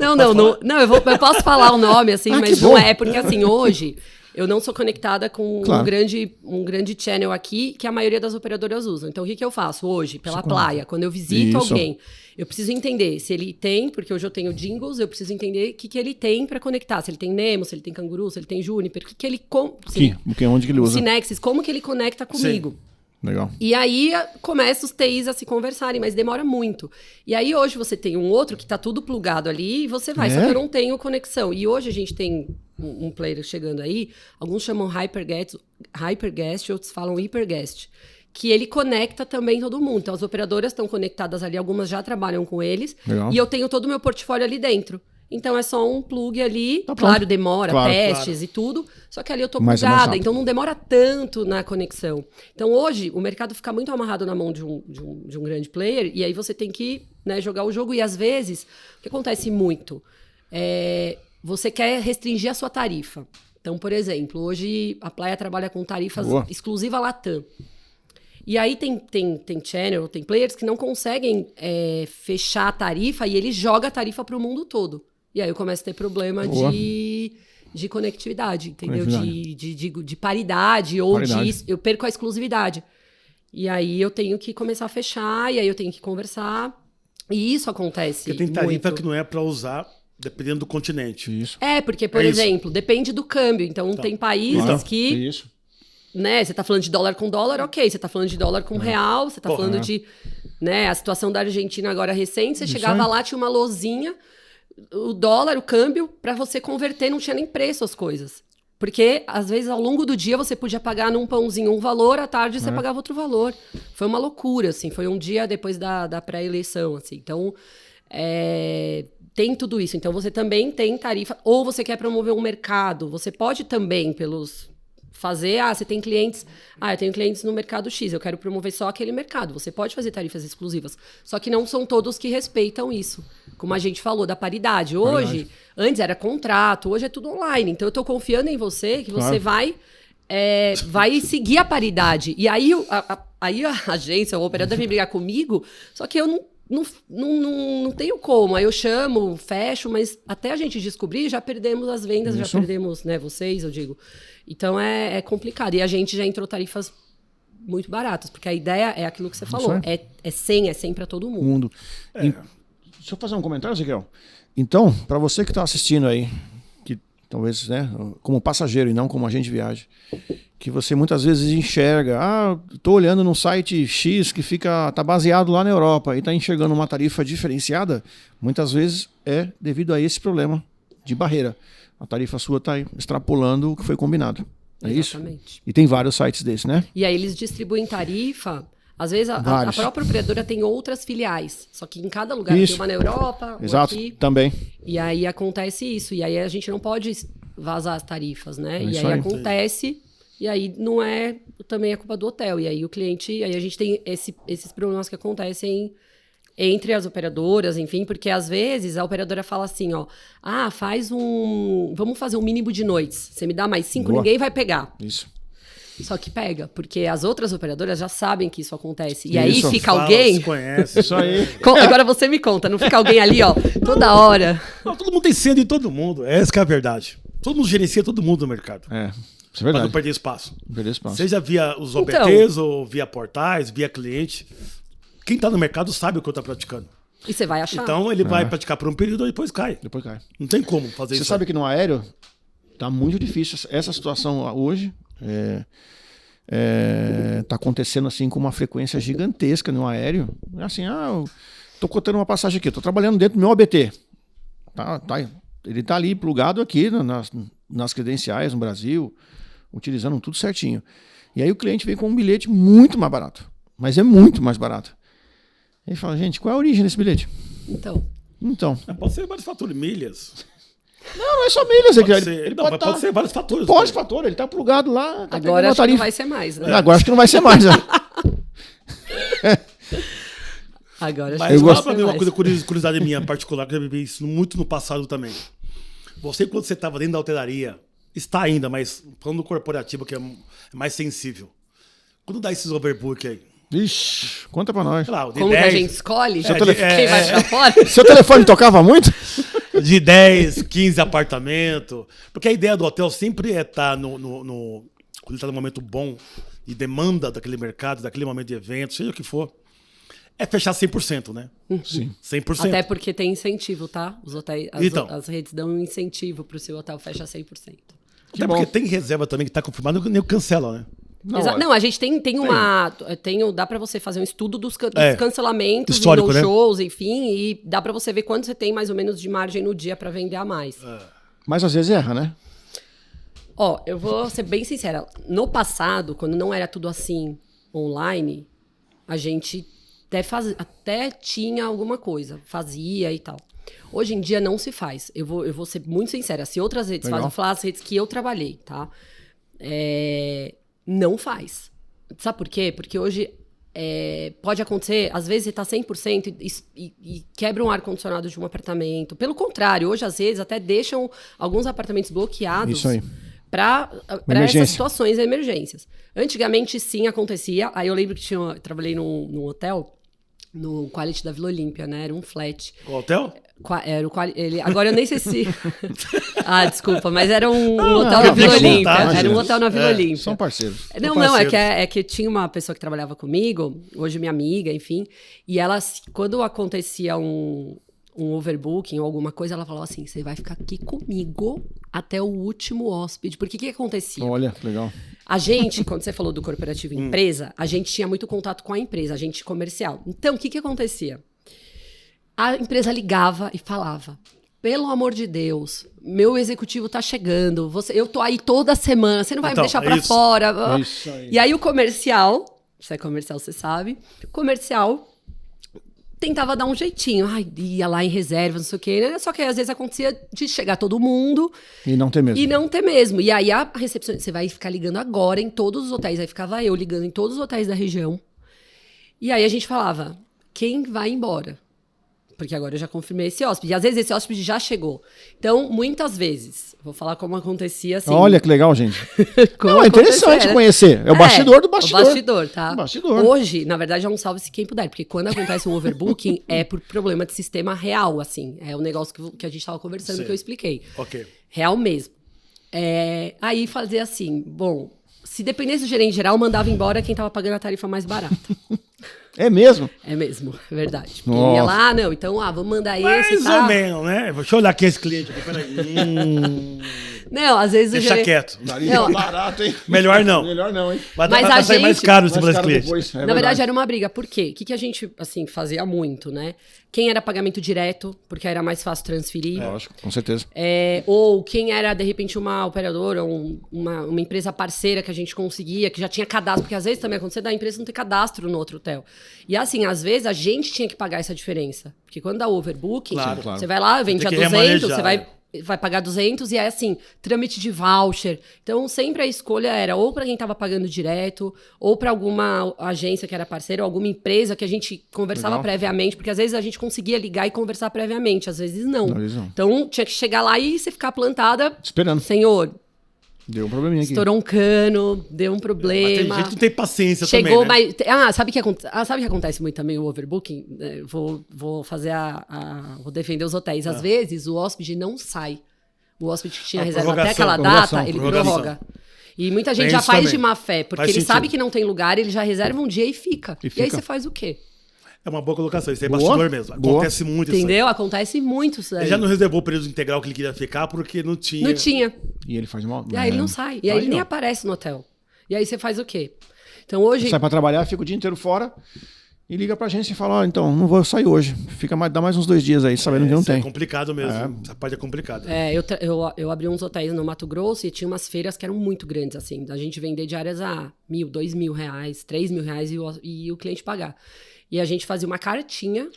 Não, eu posso falar o nome, assim, mas não é, porque assim, hoje eu não sou conectada com um grande channel aqui que a maioria das operadoras usam. Então, o que eu faço hoje, pela Playa? Quando eu visito alguém, eu preciso entender se ele tem, porque hoje eu tenho jingles, eu preciso entender o que ele tem para conectar. Se ele tem Nemo, se ele tem Canguru, se ele tem Juniper, onde que ele usa? Synexis, como que ele conecta comigo. Sim. Legal. E aí começa os TIs a se conversarem, mas demora muito. E aí hoje você tem um outro que está tudo plugado ali e você vai, só que eu não tenho conexão. E hoje a gente tem um player chegando aí, alguns chamam Hyperguest, outros falam Hyperguest, que ele conecta também todo mundo. Então as operadoras estão conectadas ali, algumas já trabalham com eles, legal. E eu tenho todo o meu portfólio ali dentro. Então é só um plug ali, claro, demora, testes e tudo, só que ali eu tô plugada, então não demora tanto na conexão. Então hoje o mercado fica muito amarrado na mão de um grande player, e aí você tem que, né, jogar o jogo, e às vezes, o que acontece muito, você quer restringir a sua tarifa. Então, por exemplo, hoje a Playa trabalha com tarifas exclusiva Latam. E aí tem channel, tem players que não conseguem fechar a tarifa, e ele joga a tarifa para o mundo todo. E aí eu começo a ter problema de conectividade, entendeu? De paridade, eu perco a exclusividade. E aí eu tenho que começar a fechar, e aí eu tenho que conversar. E isso acontece. Porque tem tarifa que não é para usar, dependendo do continente. Isso. Porque, por exemplo, depende do câmbio. Então, tem países que... Isso. Né, você tá falando de dólar com dólar, ok. Você tá falando de dólar com real, você tá falando de... Né, a situação da Argentina agora recente, você chegava lá, tinha uma lozinha, o dólar, o câmbio, para você converter, não tinha nem preço as coisas. Porque, às vezes, ao longo do dia, você podia pagar num pãozinho um valor, à tarde você pagava outro valor. Foi uma loucura, assim. Foi um dia depois da pré-eleição, assim. Então, tem tudo isso. Então, você também tem tarifa. Ou você quer promover um mercado. Você pode também, fazer, você tem clientes, eu tenho clientes no mercado X, eu quero promover só aquele mercado. Você pode fazer tarifas exclusivas, só que não são todos que respeitam isso. Como a gente falou, da paridade. Hoje, antes era contrato, hoje é tudo online. Então, eu estou confiando em você, que você vai seguir a paridade. E aí, aí a agência, o operador vem brigar comigo, só que eu não tenho como. Aí eu chamo, fecho, mas até a gente descobrir, já perdemos as vendas, já perdemos, né, vocês, eu digo. Então é complicado. E a gente já entrou tarifas muito baratas, porque a ideia é aquilo que você falou. É 100 para todo mundo. Deixa eu fazer um comentário, Ezequiel. Então, para você que está assistindo aí, que talvez, né, como passageiro e não como agente de viagem, que você muitas vezes enxerga, estou olhando num site X que tá baseado lá na Europa e está enxergando uma tarifa diferenciada, muitas vezes é devido a esse problema de barreira. A tarifa sua está extrapolando o que foi combinado. É Exatamente. Isso? E tem vários sites desses, né? E aí eles distribuem tarifa. Às vezes a própria operadora tem outras filiais. Só que em cada lugar tem uma na Europa, exato, aqui. Também. E aí acontece isso. E aí a gente não pode vazar as tarifas, né? E aí acontece... E aí não é também a culpa do hotel. E aí o cliente... Aí a gente tem esses problemas que acontecem entre as operadoras, enfim, porque às vezes a operadora fala assim, vamos fazer um mínimo de noites. Você me dá mais 5, ninguém vai pegar. Isso. Só que pega, porque as outras operadoras já sabem que isso acontece. E Isso, aí fica alguém... Conhece. Isso aí. Agora você me conta, não fica alguém ali, ó, toda hora. Não, todo mundo tem senha de todo mundo. Essa que é a verdade. Todo mundo gerencia todo mundo no mercado. Isso é Pra verdade. não perder espaço. Perder espaço. Seja via os OBTs ou via portais, via cliente. Quem tá no mercado sabe o que eu tô praticando. E você vai achar. Então ele vai praticar por um período e depois cai. Depois cai. Não tem como fazer Você isso. sabe que no aéreo tá muito difícil. Essa situação hoje tá acontecendo assim com uma frequência gigantesca no aéreo. É assim, eu tô cotando uma passagem aqui, tô trabalhando dentro do meu OBT. Ele tá ali plugado aqui nas credenciais no Brasil, utilizando tudo certinho. E aí o cliente vem com um bilhete muito mais barato. Mas é muito mais barato. Ele fala, gente, qual é a origem desse bilhete? Então. Pode ser vários fatores, milhas. Não é só milhas. Pode ser vários fatores. Pode fator, ele tá plugado lá. Tá Agora acho que não vai ser mais, né? Agora acho que não vai ser mais. Né? Agora Mas acho que pra não mim, vai uma ser mais. curiosidade minha particular, que eu já vivi isso muito no passado também. Você, quando você estava dentro da hotelaria, está ainda, mas falando do corporativo, que é mais sensível. Quando dá esses overbook aí? Ixi, conta pra nós. Sei lá, de Como 10, que a gente escolhe? Quem vai pra fora? Seu telefone tocava muito? de 10, 15 apartamentos. Porque a ideia do hotel sempre é estar quando está no momento bom de demanda daquele mercado, daquele momento de evento, seja o que for. É fechar 100%, né? Sim. 100%. Até porque tem incentivo, tá? Os hotéis, as redes dão um incentivo pro seu hotel fechar 100%. Até porque tem reserva também que está confirmada, nem cancela, né? Não, a gente tem uma... dá pra você fazer um estudo dos cancelamentos, histórico, né? shows, enfim, e dá pra você ver quanto você tem mais ou menos de margem no dia pra vender a mais. Mas às vezes erra, né? Ó, eu vou ser bem sincera. No passado, quando não era tudo assim online, a gente até tinha alguma coisa, fazia e tal. Hoje em dia não se faz. Eu vou ser muito sincera. Se outras redes fazem, vou falar as redes que eu trabalhei, tá? Não faz. Sabe por quê? Porque hoje pode acontecer, às vezes você tá 100% e quebra um ar-condicionado de um apartamento. Pelo contrário, hoje às vezes até deixam alguns apartamentos bloqueados. Isso aí. Para essas situações, emergências. Antigamente, sim, acontecia. Aí eu lembro que eu trabalhei num hotel, no Quality da Vila Olímpia, né? Era um flat. O hotel? Era o Quality. Agora eu nem sei se... desculpa, mas era um hotel na Vila Olímpia. Era um hotel na Vila Olímpia. São parceiros. Não, é que tinha uma pessoa que trabalhava comigo, hoje minha amiga, enfim, e ela, quando acontecia um overbooking ou alguma coisa, ela falava assim, você vai ficar aqui comigo até o último hóspede. Porque o que acontecia? Olha, legal. A gente, quando você falou do corporativo empresa, a gente tinha muito contato com a empresa, a gente comercial. Então, o que acontecia? A empresa ligava e falava, pelo amor de Deus, meu executivo tá chegando, eu tô aí toda semana, você não vai me deixar pra fora. Isso aí. E aí o comercial, se é comercial, você sabe, o comercial tentava dar um jeitinho. Ia lá em reserva, não sei o quê, né? Só que às vezes acontecia de chegar todo mundo... E não ter mesmo. E aí a recepção... Você vai ficar ligando agora em todos os hotéis. Aí ficava eu ligando em todos os hotéis da região. E aí a gente falava, quem vai embora? Porque agora eu já confirmei esse hóspede. E às vezes esse hóspede já chegou. Então, muitas vezes, vou falar como acontecia assim. Olha que legal, gente. É interessante conhecer. É o bastidor do bastidor. O bastidor, tá? O bastidor. Hoje, na verdade, é um salve-se quem puder. Porque quando acontece um overbooking, é por problema de sistema real, assim. É o negócio que a gente estava conversando, que eu expliquei. Ok. Real mesmo. Aí fazia assim, bom... Se dependesse do gerente geral, mandava embora quem estava pagando a tarifa mais barata. É mesmo? É mesmo, é verdade. Ele ia lá, não, vamos mandar esse, mais ou menos, né? Deixa eu olhar aqui esse cliente aqui, peraí. Não, às vezes Deixa quieto. Não, barato, hein? Melhor não. Melhor não, hein? Vai sair mais caro esse cliente. Na verdade, era uma briga. Por quê? O que a gente, assim, fazia muito, né? Quem era pagamento direto, porque era mais fácil transferir. Lógico, com certeza. Ou quem era, de repente, uma operadora, uma empresa parceira que a gente conseguia, que já tinha cadastro. Porque às vezes também acontecia da empresa não ter cadastro no outro hotel. E assim, às vezes a gente tinha que pagar essa diferença. Porque quando dá overbooking, você vai lá, vende a 200, você vai pagar 200 e é assim, trâmite de voucher. Então, sempre a escolha era ou para quem estava pagando direto, ou para alguma agência que era parceira, ou alguma empresa que a gente conversava previamente, porque às vezes a gente conseguia ligar e conversar previamente, às vezes não. Então, tinha que chegar lá e você ficar plantada. Esperando. Senhor, Deu um probleminha aqui. Estourou um cano, deu um problema. Mas tem gente que não tem paciência Chegou, também, né? mas... sabe o que acontece muito também, o overbooking? Vou fazer vou defender os hotéis. Às vezes, o hóspede não sai. O hóspede que tinha reserva até aquela data, ele prorroga. E muita gente já faz de má fé, porque ele sabe que não tem lugar, ele já reserva um dia e fica. E aí você faz o quê? É uma boa colocação, isso é bastidor mesmo. Acontece muito isso. Entendeu? Acontece muito isso aí. Ele já não reservou o período integral que ele queria ficar porque não tinha. Não tinha. E ele faz mal. E aí ele não sai. E aí ele nem aparece no hotel. E aí você faz o quê? Então hoje... Você sai pra trabalhar, fica o dia inteiro fora e liga pra agência e fala, então, não vou sair hoje. Dá mais uns 2 dias aí, sabendo que não tem. É complicado mesmo. Essa parte é complicada. Eu abri uns hotéis no Mato Grosso e tinha umas feiras que eram muito grandes, assim. Da gente vender diárias a R$1.000, R$2.000, R$3.000 e o cliente pagar. E a gente fazia uma cartinha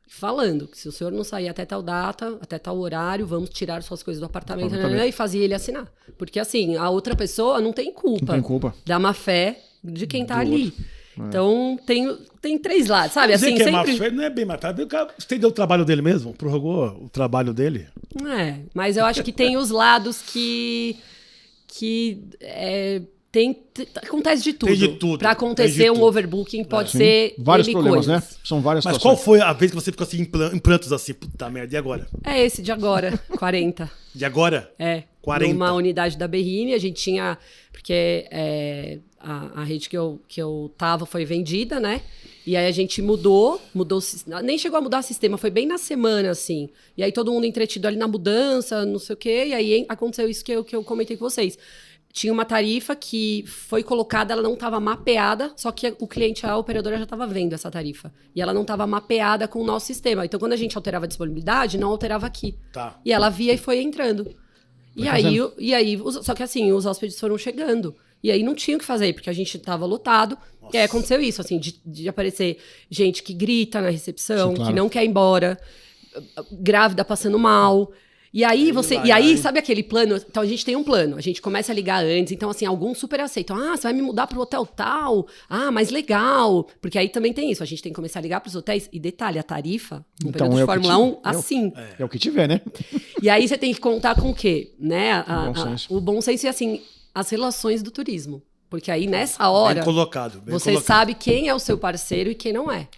falando que se o senhor não sair até tal data, até tal horário, vamos tirar suas coisas do apartamento. E fazia ele assinar. Porque assim, a outra pessoa não tem culpa. Não tem culpa. Da má fé de quem tá ali. Então, tem 3 lados, sabe? Dizer Assim, que sempre... é má fé, não é bem matado. O cara estendeu o trabalho dele mesmo, prorrogou o trabalho dele. Mas eu acho que tem os lados que acontece de tudo. Tem de tudo. Pra acontecer um overbooking pode ser vários problemas, coisas. né? São várias Mas situações. qual foi a vez que você ficou assim, em prantos assim? Puta merda, e agora? É esse de agora, 40. De agora? 40. Numa unidade da Berrini, a gente tinha... Porque a rede que eu tava foi vendida, né? E aí a gente mudou, nem chegou a mudar o sistema, foi bem na semana, assim. E aí todo mundo entretido ali na mudança, não sei o quê, e aí aconteceu isso que eu comentei com vocês. Tinha uma tarifa que foi colocada, ela não estava mapeada, só que o cliente, a operadora já estava vendo essa tarifa. E ela não estava mapeada com o nosso sistema. Então, quando a gente alterava a disponibilidade, não alterava aqui. Tá. E ela via e foi entrando. E aí, só que assim, os hóspedes foram chegando. E aí não tinha o que fazer, porque a gente estava lotado. Nossa. E aí aconteceu isso, assim, de aparecer gente que grita na recepção, que não quer ir embora, grávida passando mal. E aí sabe aquele plano? Então a gente tem um plano, a gente começa a ligar antes, então assim, alguns super aceitam. Você vai me mudar pro hotel tal? Mas legal. Porque aí também tem isso, a gente tem que começar a ligar pros hotéis. E detalhe, a tarifa, no período de Fórmula 1, assim. É o que tiver, né? E aí você tem que contar com o quê? Né? O bom senso e assim, as relações do turismo. Porque aí, nessa hora, bem colocado. Você sabe quem é o seu parceiro e quem não é.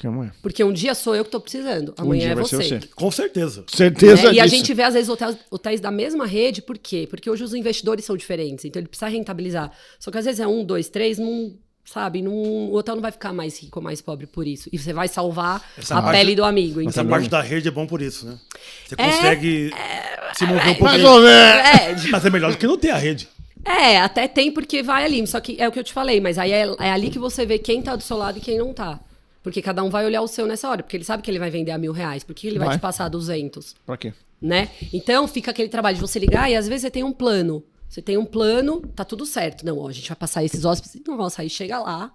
Porque um dia sou eu que estou precisando, amanhã é você. Com certeza. Certeza disso. E a gente vê, às vezes, hotéis da mesma rede, por quê? Porque hoje os investidores são diferentes, então ele precisa rentabilizar. Só que às vezes é 1, 2, 3, o hotel não vai ficar mais rico ou mais pobre por isso. E você vai salvar pele do amigo. Essa parte da rede é bom por isso, né? Você consegue se mover um pouco. Mais ou menos. Mas é melhor do que não ter a rede. Até tem porque vai ali, só que é o que eu te falei, mas aí é ali que você vê quem tá do seu lado e quem não tá. Porque cada um vai olhar o seu nessa hora, porque ele sabe que ele vai vender a R$1.000, porque ele vai te passar 200. Pra quê? Né? Então fica aquele trabalho de você ligar e às vezes você tem um plano. Você tem um plano, tá tudo certo. Não, a gente vai passar esses hóspedes, nossa, aí chega lá.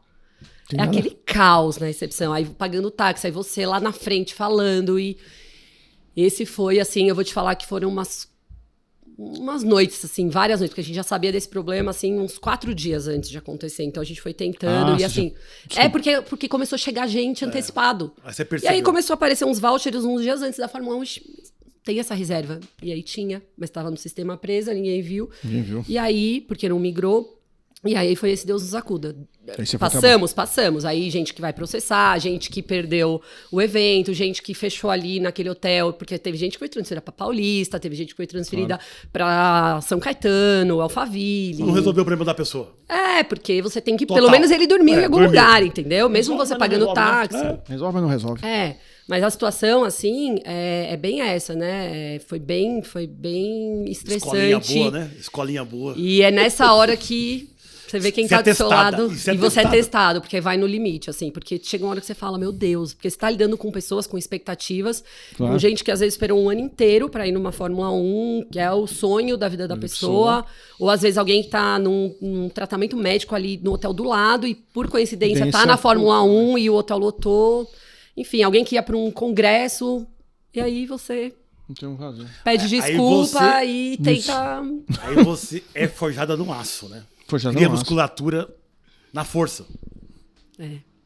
É aquele caos na recepção, aí pagando táxi, aí você lá na frente falando e... Esse foi, assim, eu vou te falar que foram umas noites, assim, várias noites, porque a gente já sabia desse problema, assim, uns 4 dias antes de acontecer. Então a gente foi tentando e assim... Porque começou a chegar gente antecipado. Aí você percebeu. E aí começou a aparecer uns vouchers uns dias antes da Fórmula 1. Tem essa reserva. E aí tinha, mas estava no sistema presa, ninguém viu. E aí, porque não migrou... E aí foi esse Deus nos acuda. Passamos. Aí gente que vai processar, gente que perdeu o evento, gente que fechou ali naquele hotel, porque teve gente que foi transferida para Paulista, teve gente que foi transferida para São Caetano, Alphaville. Não resolveu o problema da pessoa. Porque você tem que, pelo menos ele dormiu em algum lugar, entendeu? Mesmo você pagando táxi. Resolve ou não resolve? Mas a situação, assim, é bem essa, né? Foi bem estressante. Escolinha boa, né? Escolinha boa. E é nessa hora que... Você vê quem tá do seu lado e você é testado, porque vai no limite, assim. Porque chega uma hora que você fala, meu Deus, porque você tá lidando com pessoas com expectativas, com gente que às vezes esperou um ano inteiro pra ir numa Fórmula 1, que é o sonho da vida da pessoa. Ou às vezes alguém que tá num tratamento médico ali no hotel do lado e por coincidência tá na Fórmula 1 e o hotel lotou. Enfim, alguém que ia pra um congresso e aí você... Não tem razão. Pede desculpa e tenta... Aí você é forjada no aço, né? Cria musculatura na força.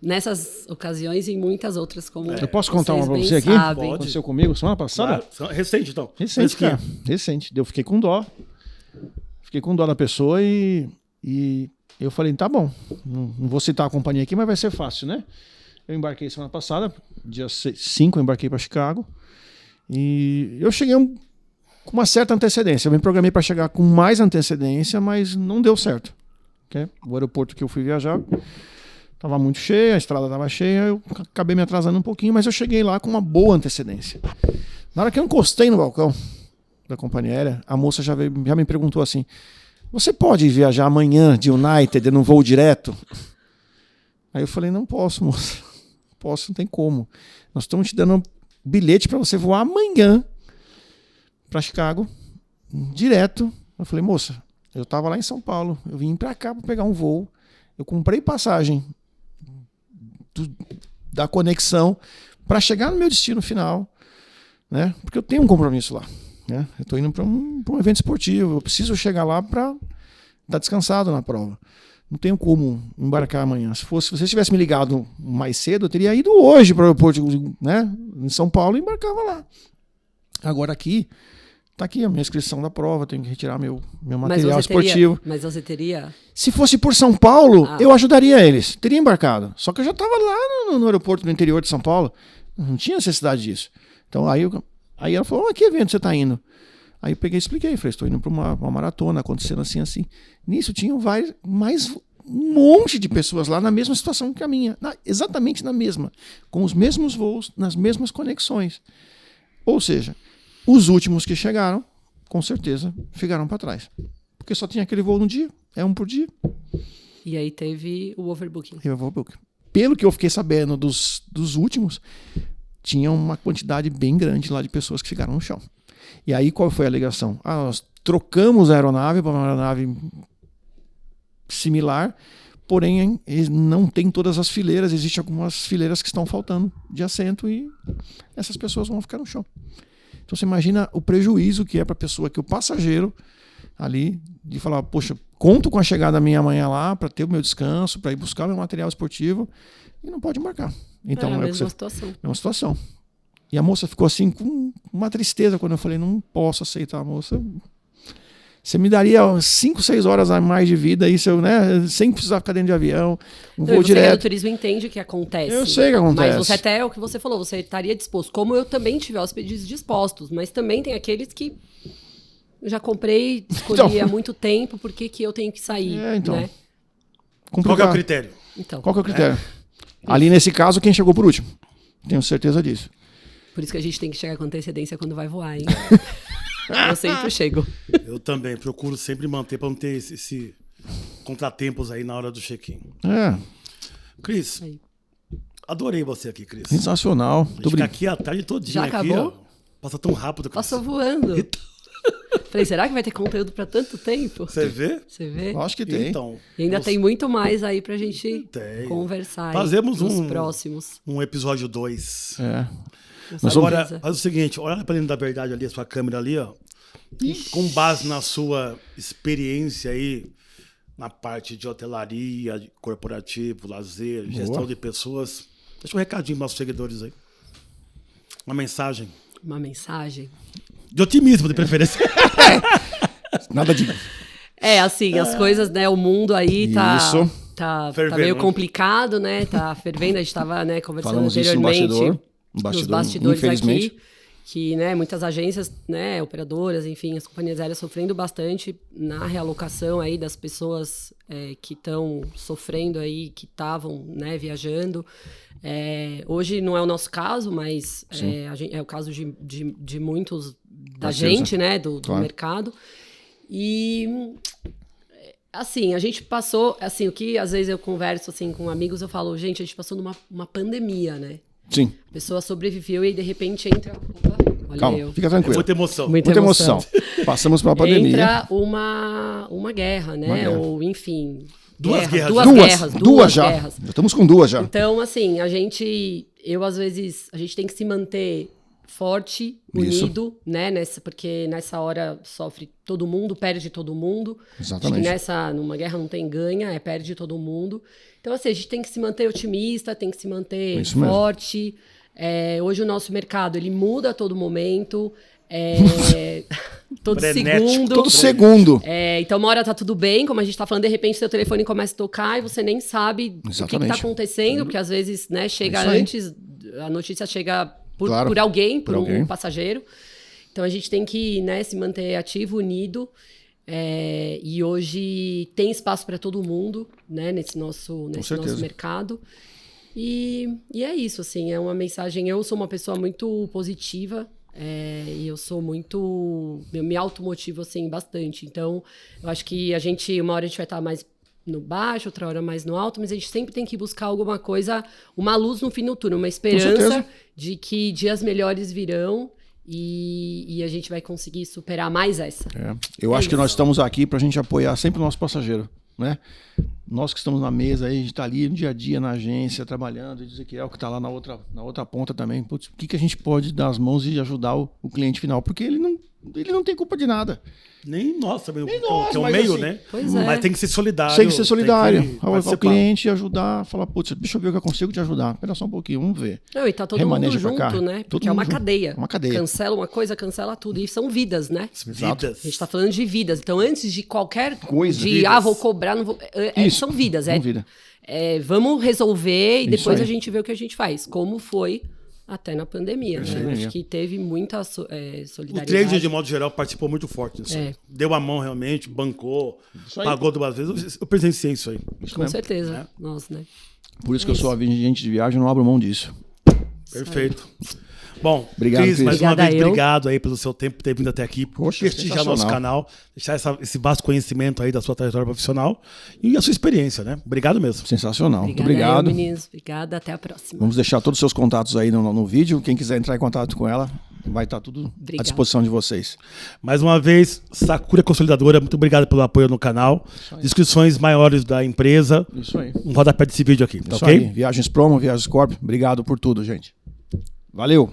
Nessas ocasiões e em muitas outras, como eu posso contar uma pra você aqui? Pode. Aconteceu comigo semana passada? Recente, então. Recente, cara. Recente. Eu fiquei com dó. Fiquei com dó da pessoa e eu falei, tá bom, não vou citar a companhia aqui, mas vai ser fácil, né? Eu embarquei semana passada, dia 5 eu embarquei para Chicago. E eu cheguei com uma certa antecedência. Eu me programei para chegar com mais antecedência, mas não deu certo. Okay? O aeroporto que eu fui viajar estava muito cheio, a estrada estava cheia, eu acabei me atrasando um pouquinho, mas eu cheguei lá com uma boa antecedência. Na hora que eu encostei no balcão da companhia aérea, a moça já me perguntou assim, você pode viajar amanhã de United num voo direto? Aí eu falei, não posso, moça. Não posso, não tem como. Nós estamos te dando bilhete para você voar amanhã para Chicago, direto. Eu falei, moça, eu estava lá em São Paulo, eu vim para cá para pegar um voo, eu comprei passagem da conexão para chegar no meu destino final, né? Porque eu tenho um compromisso lá, né? Eu estou indo para um evento esportivo, eu preciso chegar lá para estar descansado na prova. Não tenho como embarcar amanhã. Se você tivesse me ligado mais cedo, eu teria ido hoje para o aeroporto, né, em São Paulo e embarcava lá. Agora aqui, tá aqui a minha inscrição da prova, tenho que retirar meu material esportivo. Mas você teria? Se fosse por São Paulo, eu ajudaria eles. Teria embarcado. Só que eu já estava lá no aeroporto do interior de São Paulo. Não tinha necessidade disso. Então aí ela falou, que evento você está indo? Aí eu peguei e expliquei, falei, estou indo para uma maratona, acontecendo assim, assim. Nisso tinham mais um monte de pessoas lá na mesma situação que a minha, exatamente na mesma, com os mesmos voos, nas mesmas conexões. Ou seja, os últimos que chegaram, com certeza, ficaram para trás. Porque só tinha aquele voo no dia, é um por dia. E aí teve o overbooking. Pelo que eu fiquei sabendo dos últimos, tinha uma quantidade bem grande lá de pessoas que ficaram no chão. E aí qual foi a alegação? Nós trocamos a aeronave para uma aeronave similar, porém não tem todas as fileiras, existem algumas fileiras que estão faltando de assento e essas pessoas vão ficar no chão. Então você imagina o prejuízo que é para a pessoa, que o passageiro ali, de falar, poxa, conto com a chegada minha amanhã lá para ter o meu descanso, para ir buscar meu material esportivo e não pode embarcar. Então, é a mesma situação. É uma situação. E a moça ficou assim com uma tristeza quando eu falei, não posso aceitar, moça. Você me daria 5, 6 horas a mais de vida, isso, né, sem precisar ficar dentro de avião, voo direto. O turismo entende o que acontece. Eu sei que acontece. Mas você até, o que você falou, você estaria disposto. Como eu também tive hóspedes dispostos, mas também tem aqueles que eu já comprei, escolhi há muito tempo, por que eu tenho que sair, né? Qual que é o critério? Então. Qual que é o critério? Ali nesse caso, quem chegou por último? Tenho certeza disso. Por isso que a gente tem que chegar com antecedência quando vai voar, hein? Eu sempre chego. Eu também, procuro sempre manter para não ter esse contratempos aí na hora do check-in. Cris, adorei você aqui, Cris. Sensacional. A gente fica aqui a tarde todinha. Já acabou? Aqui, ó, passa tão rápido. Cris. Passou voando. Falei, será que vai ter conteúdo para tanto tempo? Você vê? Você vê? Acho que tem. Então, e ainda tem muito mais aí pra gente conversar. Fazemos nos próximos. Um episódio 2. Agora, faz o seguinte, olha para dentro da verdade ali, a sua câmera ali, ó. Com base na sua experiência aí, na parte de hotelaria, de corporativo, lazer, gestão de pessoas. Deixa um recadinho para os seguidores aí. Uma mensagem. Uma mensagem? De otimismo, de preferência. Nada de... assim, as coisas, né, o mundo aí tá meio complicado, né, tá fervendo, a gente tava, né, conversando Falamos anteriormente nos bastidores aqui, que, né, muitas agências, né, operadoras, enfim, as companhias aéreas sofrendo bastante na realocação aí das pessoas que estão sofrendo aí, que estavam, né, viajando. Hoje não é o nosso caso, mas é o caso de muitos da gente, né, do mercado. E, assim, a gente passou, assim, o que às vezes eu converso, assim, com amigos, eu falo, gente, a gente passou numa pandemia, né? Sim. A pessoa sobreviveu e de repente entra... Opa, olha. Calma, fica tranquilo. Muita emoção. Muita emoção. Passamos por uma pandemia. Entra uma guerra, né? Uma guerra. Ou, enfim... Duas guerras. Duas já. guerras. Já estamos com 2 já. Então, assim, às vezes, a gente tem que se manter forte, unido, né? Porque nessa hora sofre todo mundo, perde todo mundo. Exatamente. Acho que numa guerra não tem ganha, perde todo mundo. Então, assim, a gente tem que se manter otimista, tem que se manter forte. Hoje o nosso mercado, ele muda a todo momento. Todo segundo. Todo segundo. Então, uma hora tá tudo bem, como a gente tá falando, de repente seu telefone começa a tocar e você nem sabe o que tá acontecendo, porque às vezes, né, chega antes, a notícia chega por alguém, por um passageiro. Então, a gente tem que, né, se manter ativo, unido. E hoje tem espaço para todo mundo, né, nesse nosso mercado. E é isso, assim, é uma mensagem. Eu sou uma pessoa muito positiva. E eu sou muito... Eu me automotivo, assim, bastante. Então, eu acho que uma hora a gente vai estar mais no baixo, outra hora mais no alto, mas a gente sempre tem que buscar alguma coisa, uma luz no fim do túnel, uma esperança de que dias melhores virão e a gente vai conseguir superar mais essa. Eu acho que nós estamos aqui para a gente apoiar sempre o nosso passageiro, né? Nós que estamos na mesa, aí, a gente está ali no dia a dia na agência, trabalhando, e Ezequiel que está lá na outra ponta também. Putz, o que a gente pode dar as mãos e ajudar o cliente final? Porque ele não tem culpa de nada. Nem nós também, que é o meio, assim, né? Mas tem que ser solidário. Tem que ser solidário ao cliente, ajudar, falar, putz, deixa eu ver o que eu consigo te ajudar. Espera só um pouquinho, vamos ver. E tá todo mundo junto, né? Porque é uma cadeia. Uma cadeia. Cancela uma coisa, cancela tudo. E são vidas, né? Exato. A gente tá falando de vidas. Então, antes de qualquer coisa, vou cobrar, não vou... São vidas. Vamos resolver e depois a gente vê o que a gente faz. Como foi até na pandemia, né? Acho que teve muita solidariedade. O trade, de modo geral, participou muito forte disso. Deu a mão realmente, bancou, pagou 2 vezes. Eu presenciei isso aí. Com certeza. Nós, né? Por isso que eu sou agente de viagem, não abro mão disso. Perfeito. Bom, obrigado, Cris, mais uma vez, obrigado aí pelo seu tempo, por ter vindo até aqui, prestigiar nosso canal, deixar esse vasto conhecimento aí da sua trajetória profissional e a sua experiência, né? Obrigado mesmo. Sensacional. Muito obrigado. Meninos. Obrigada. Até a próxima. Vamos deixar todos os seus contatos aí no vídeo. Quem quiser entrar em contato com ela, vai estar tudo à disposição de vocês. Mais uma vez, Sakura Consolidadora, muito obrigado pelo apoio no canal. Inscrições maiores da empresa. Isso aí. Um rodapé desse vídeo aqui, tá ok? Aí. Viagens Promo, Viagens Corp. Obrigado por tudo, gente. Valeu!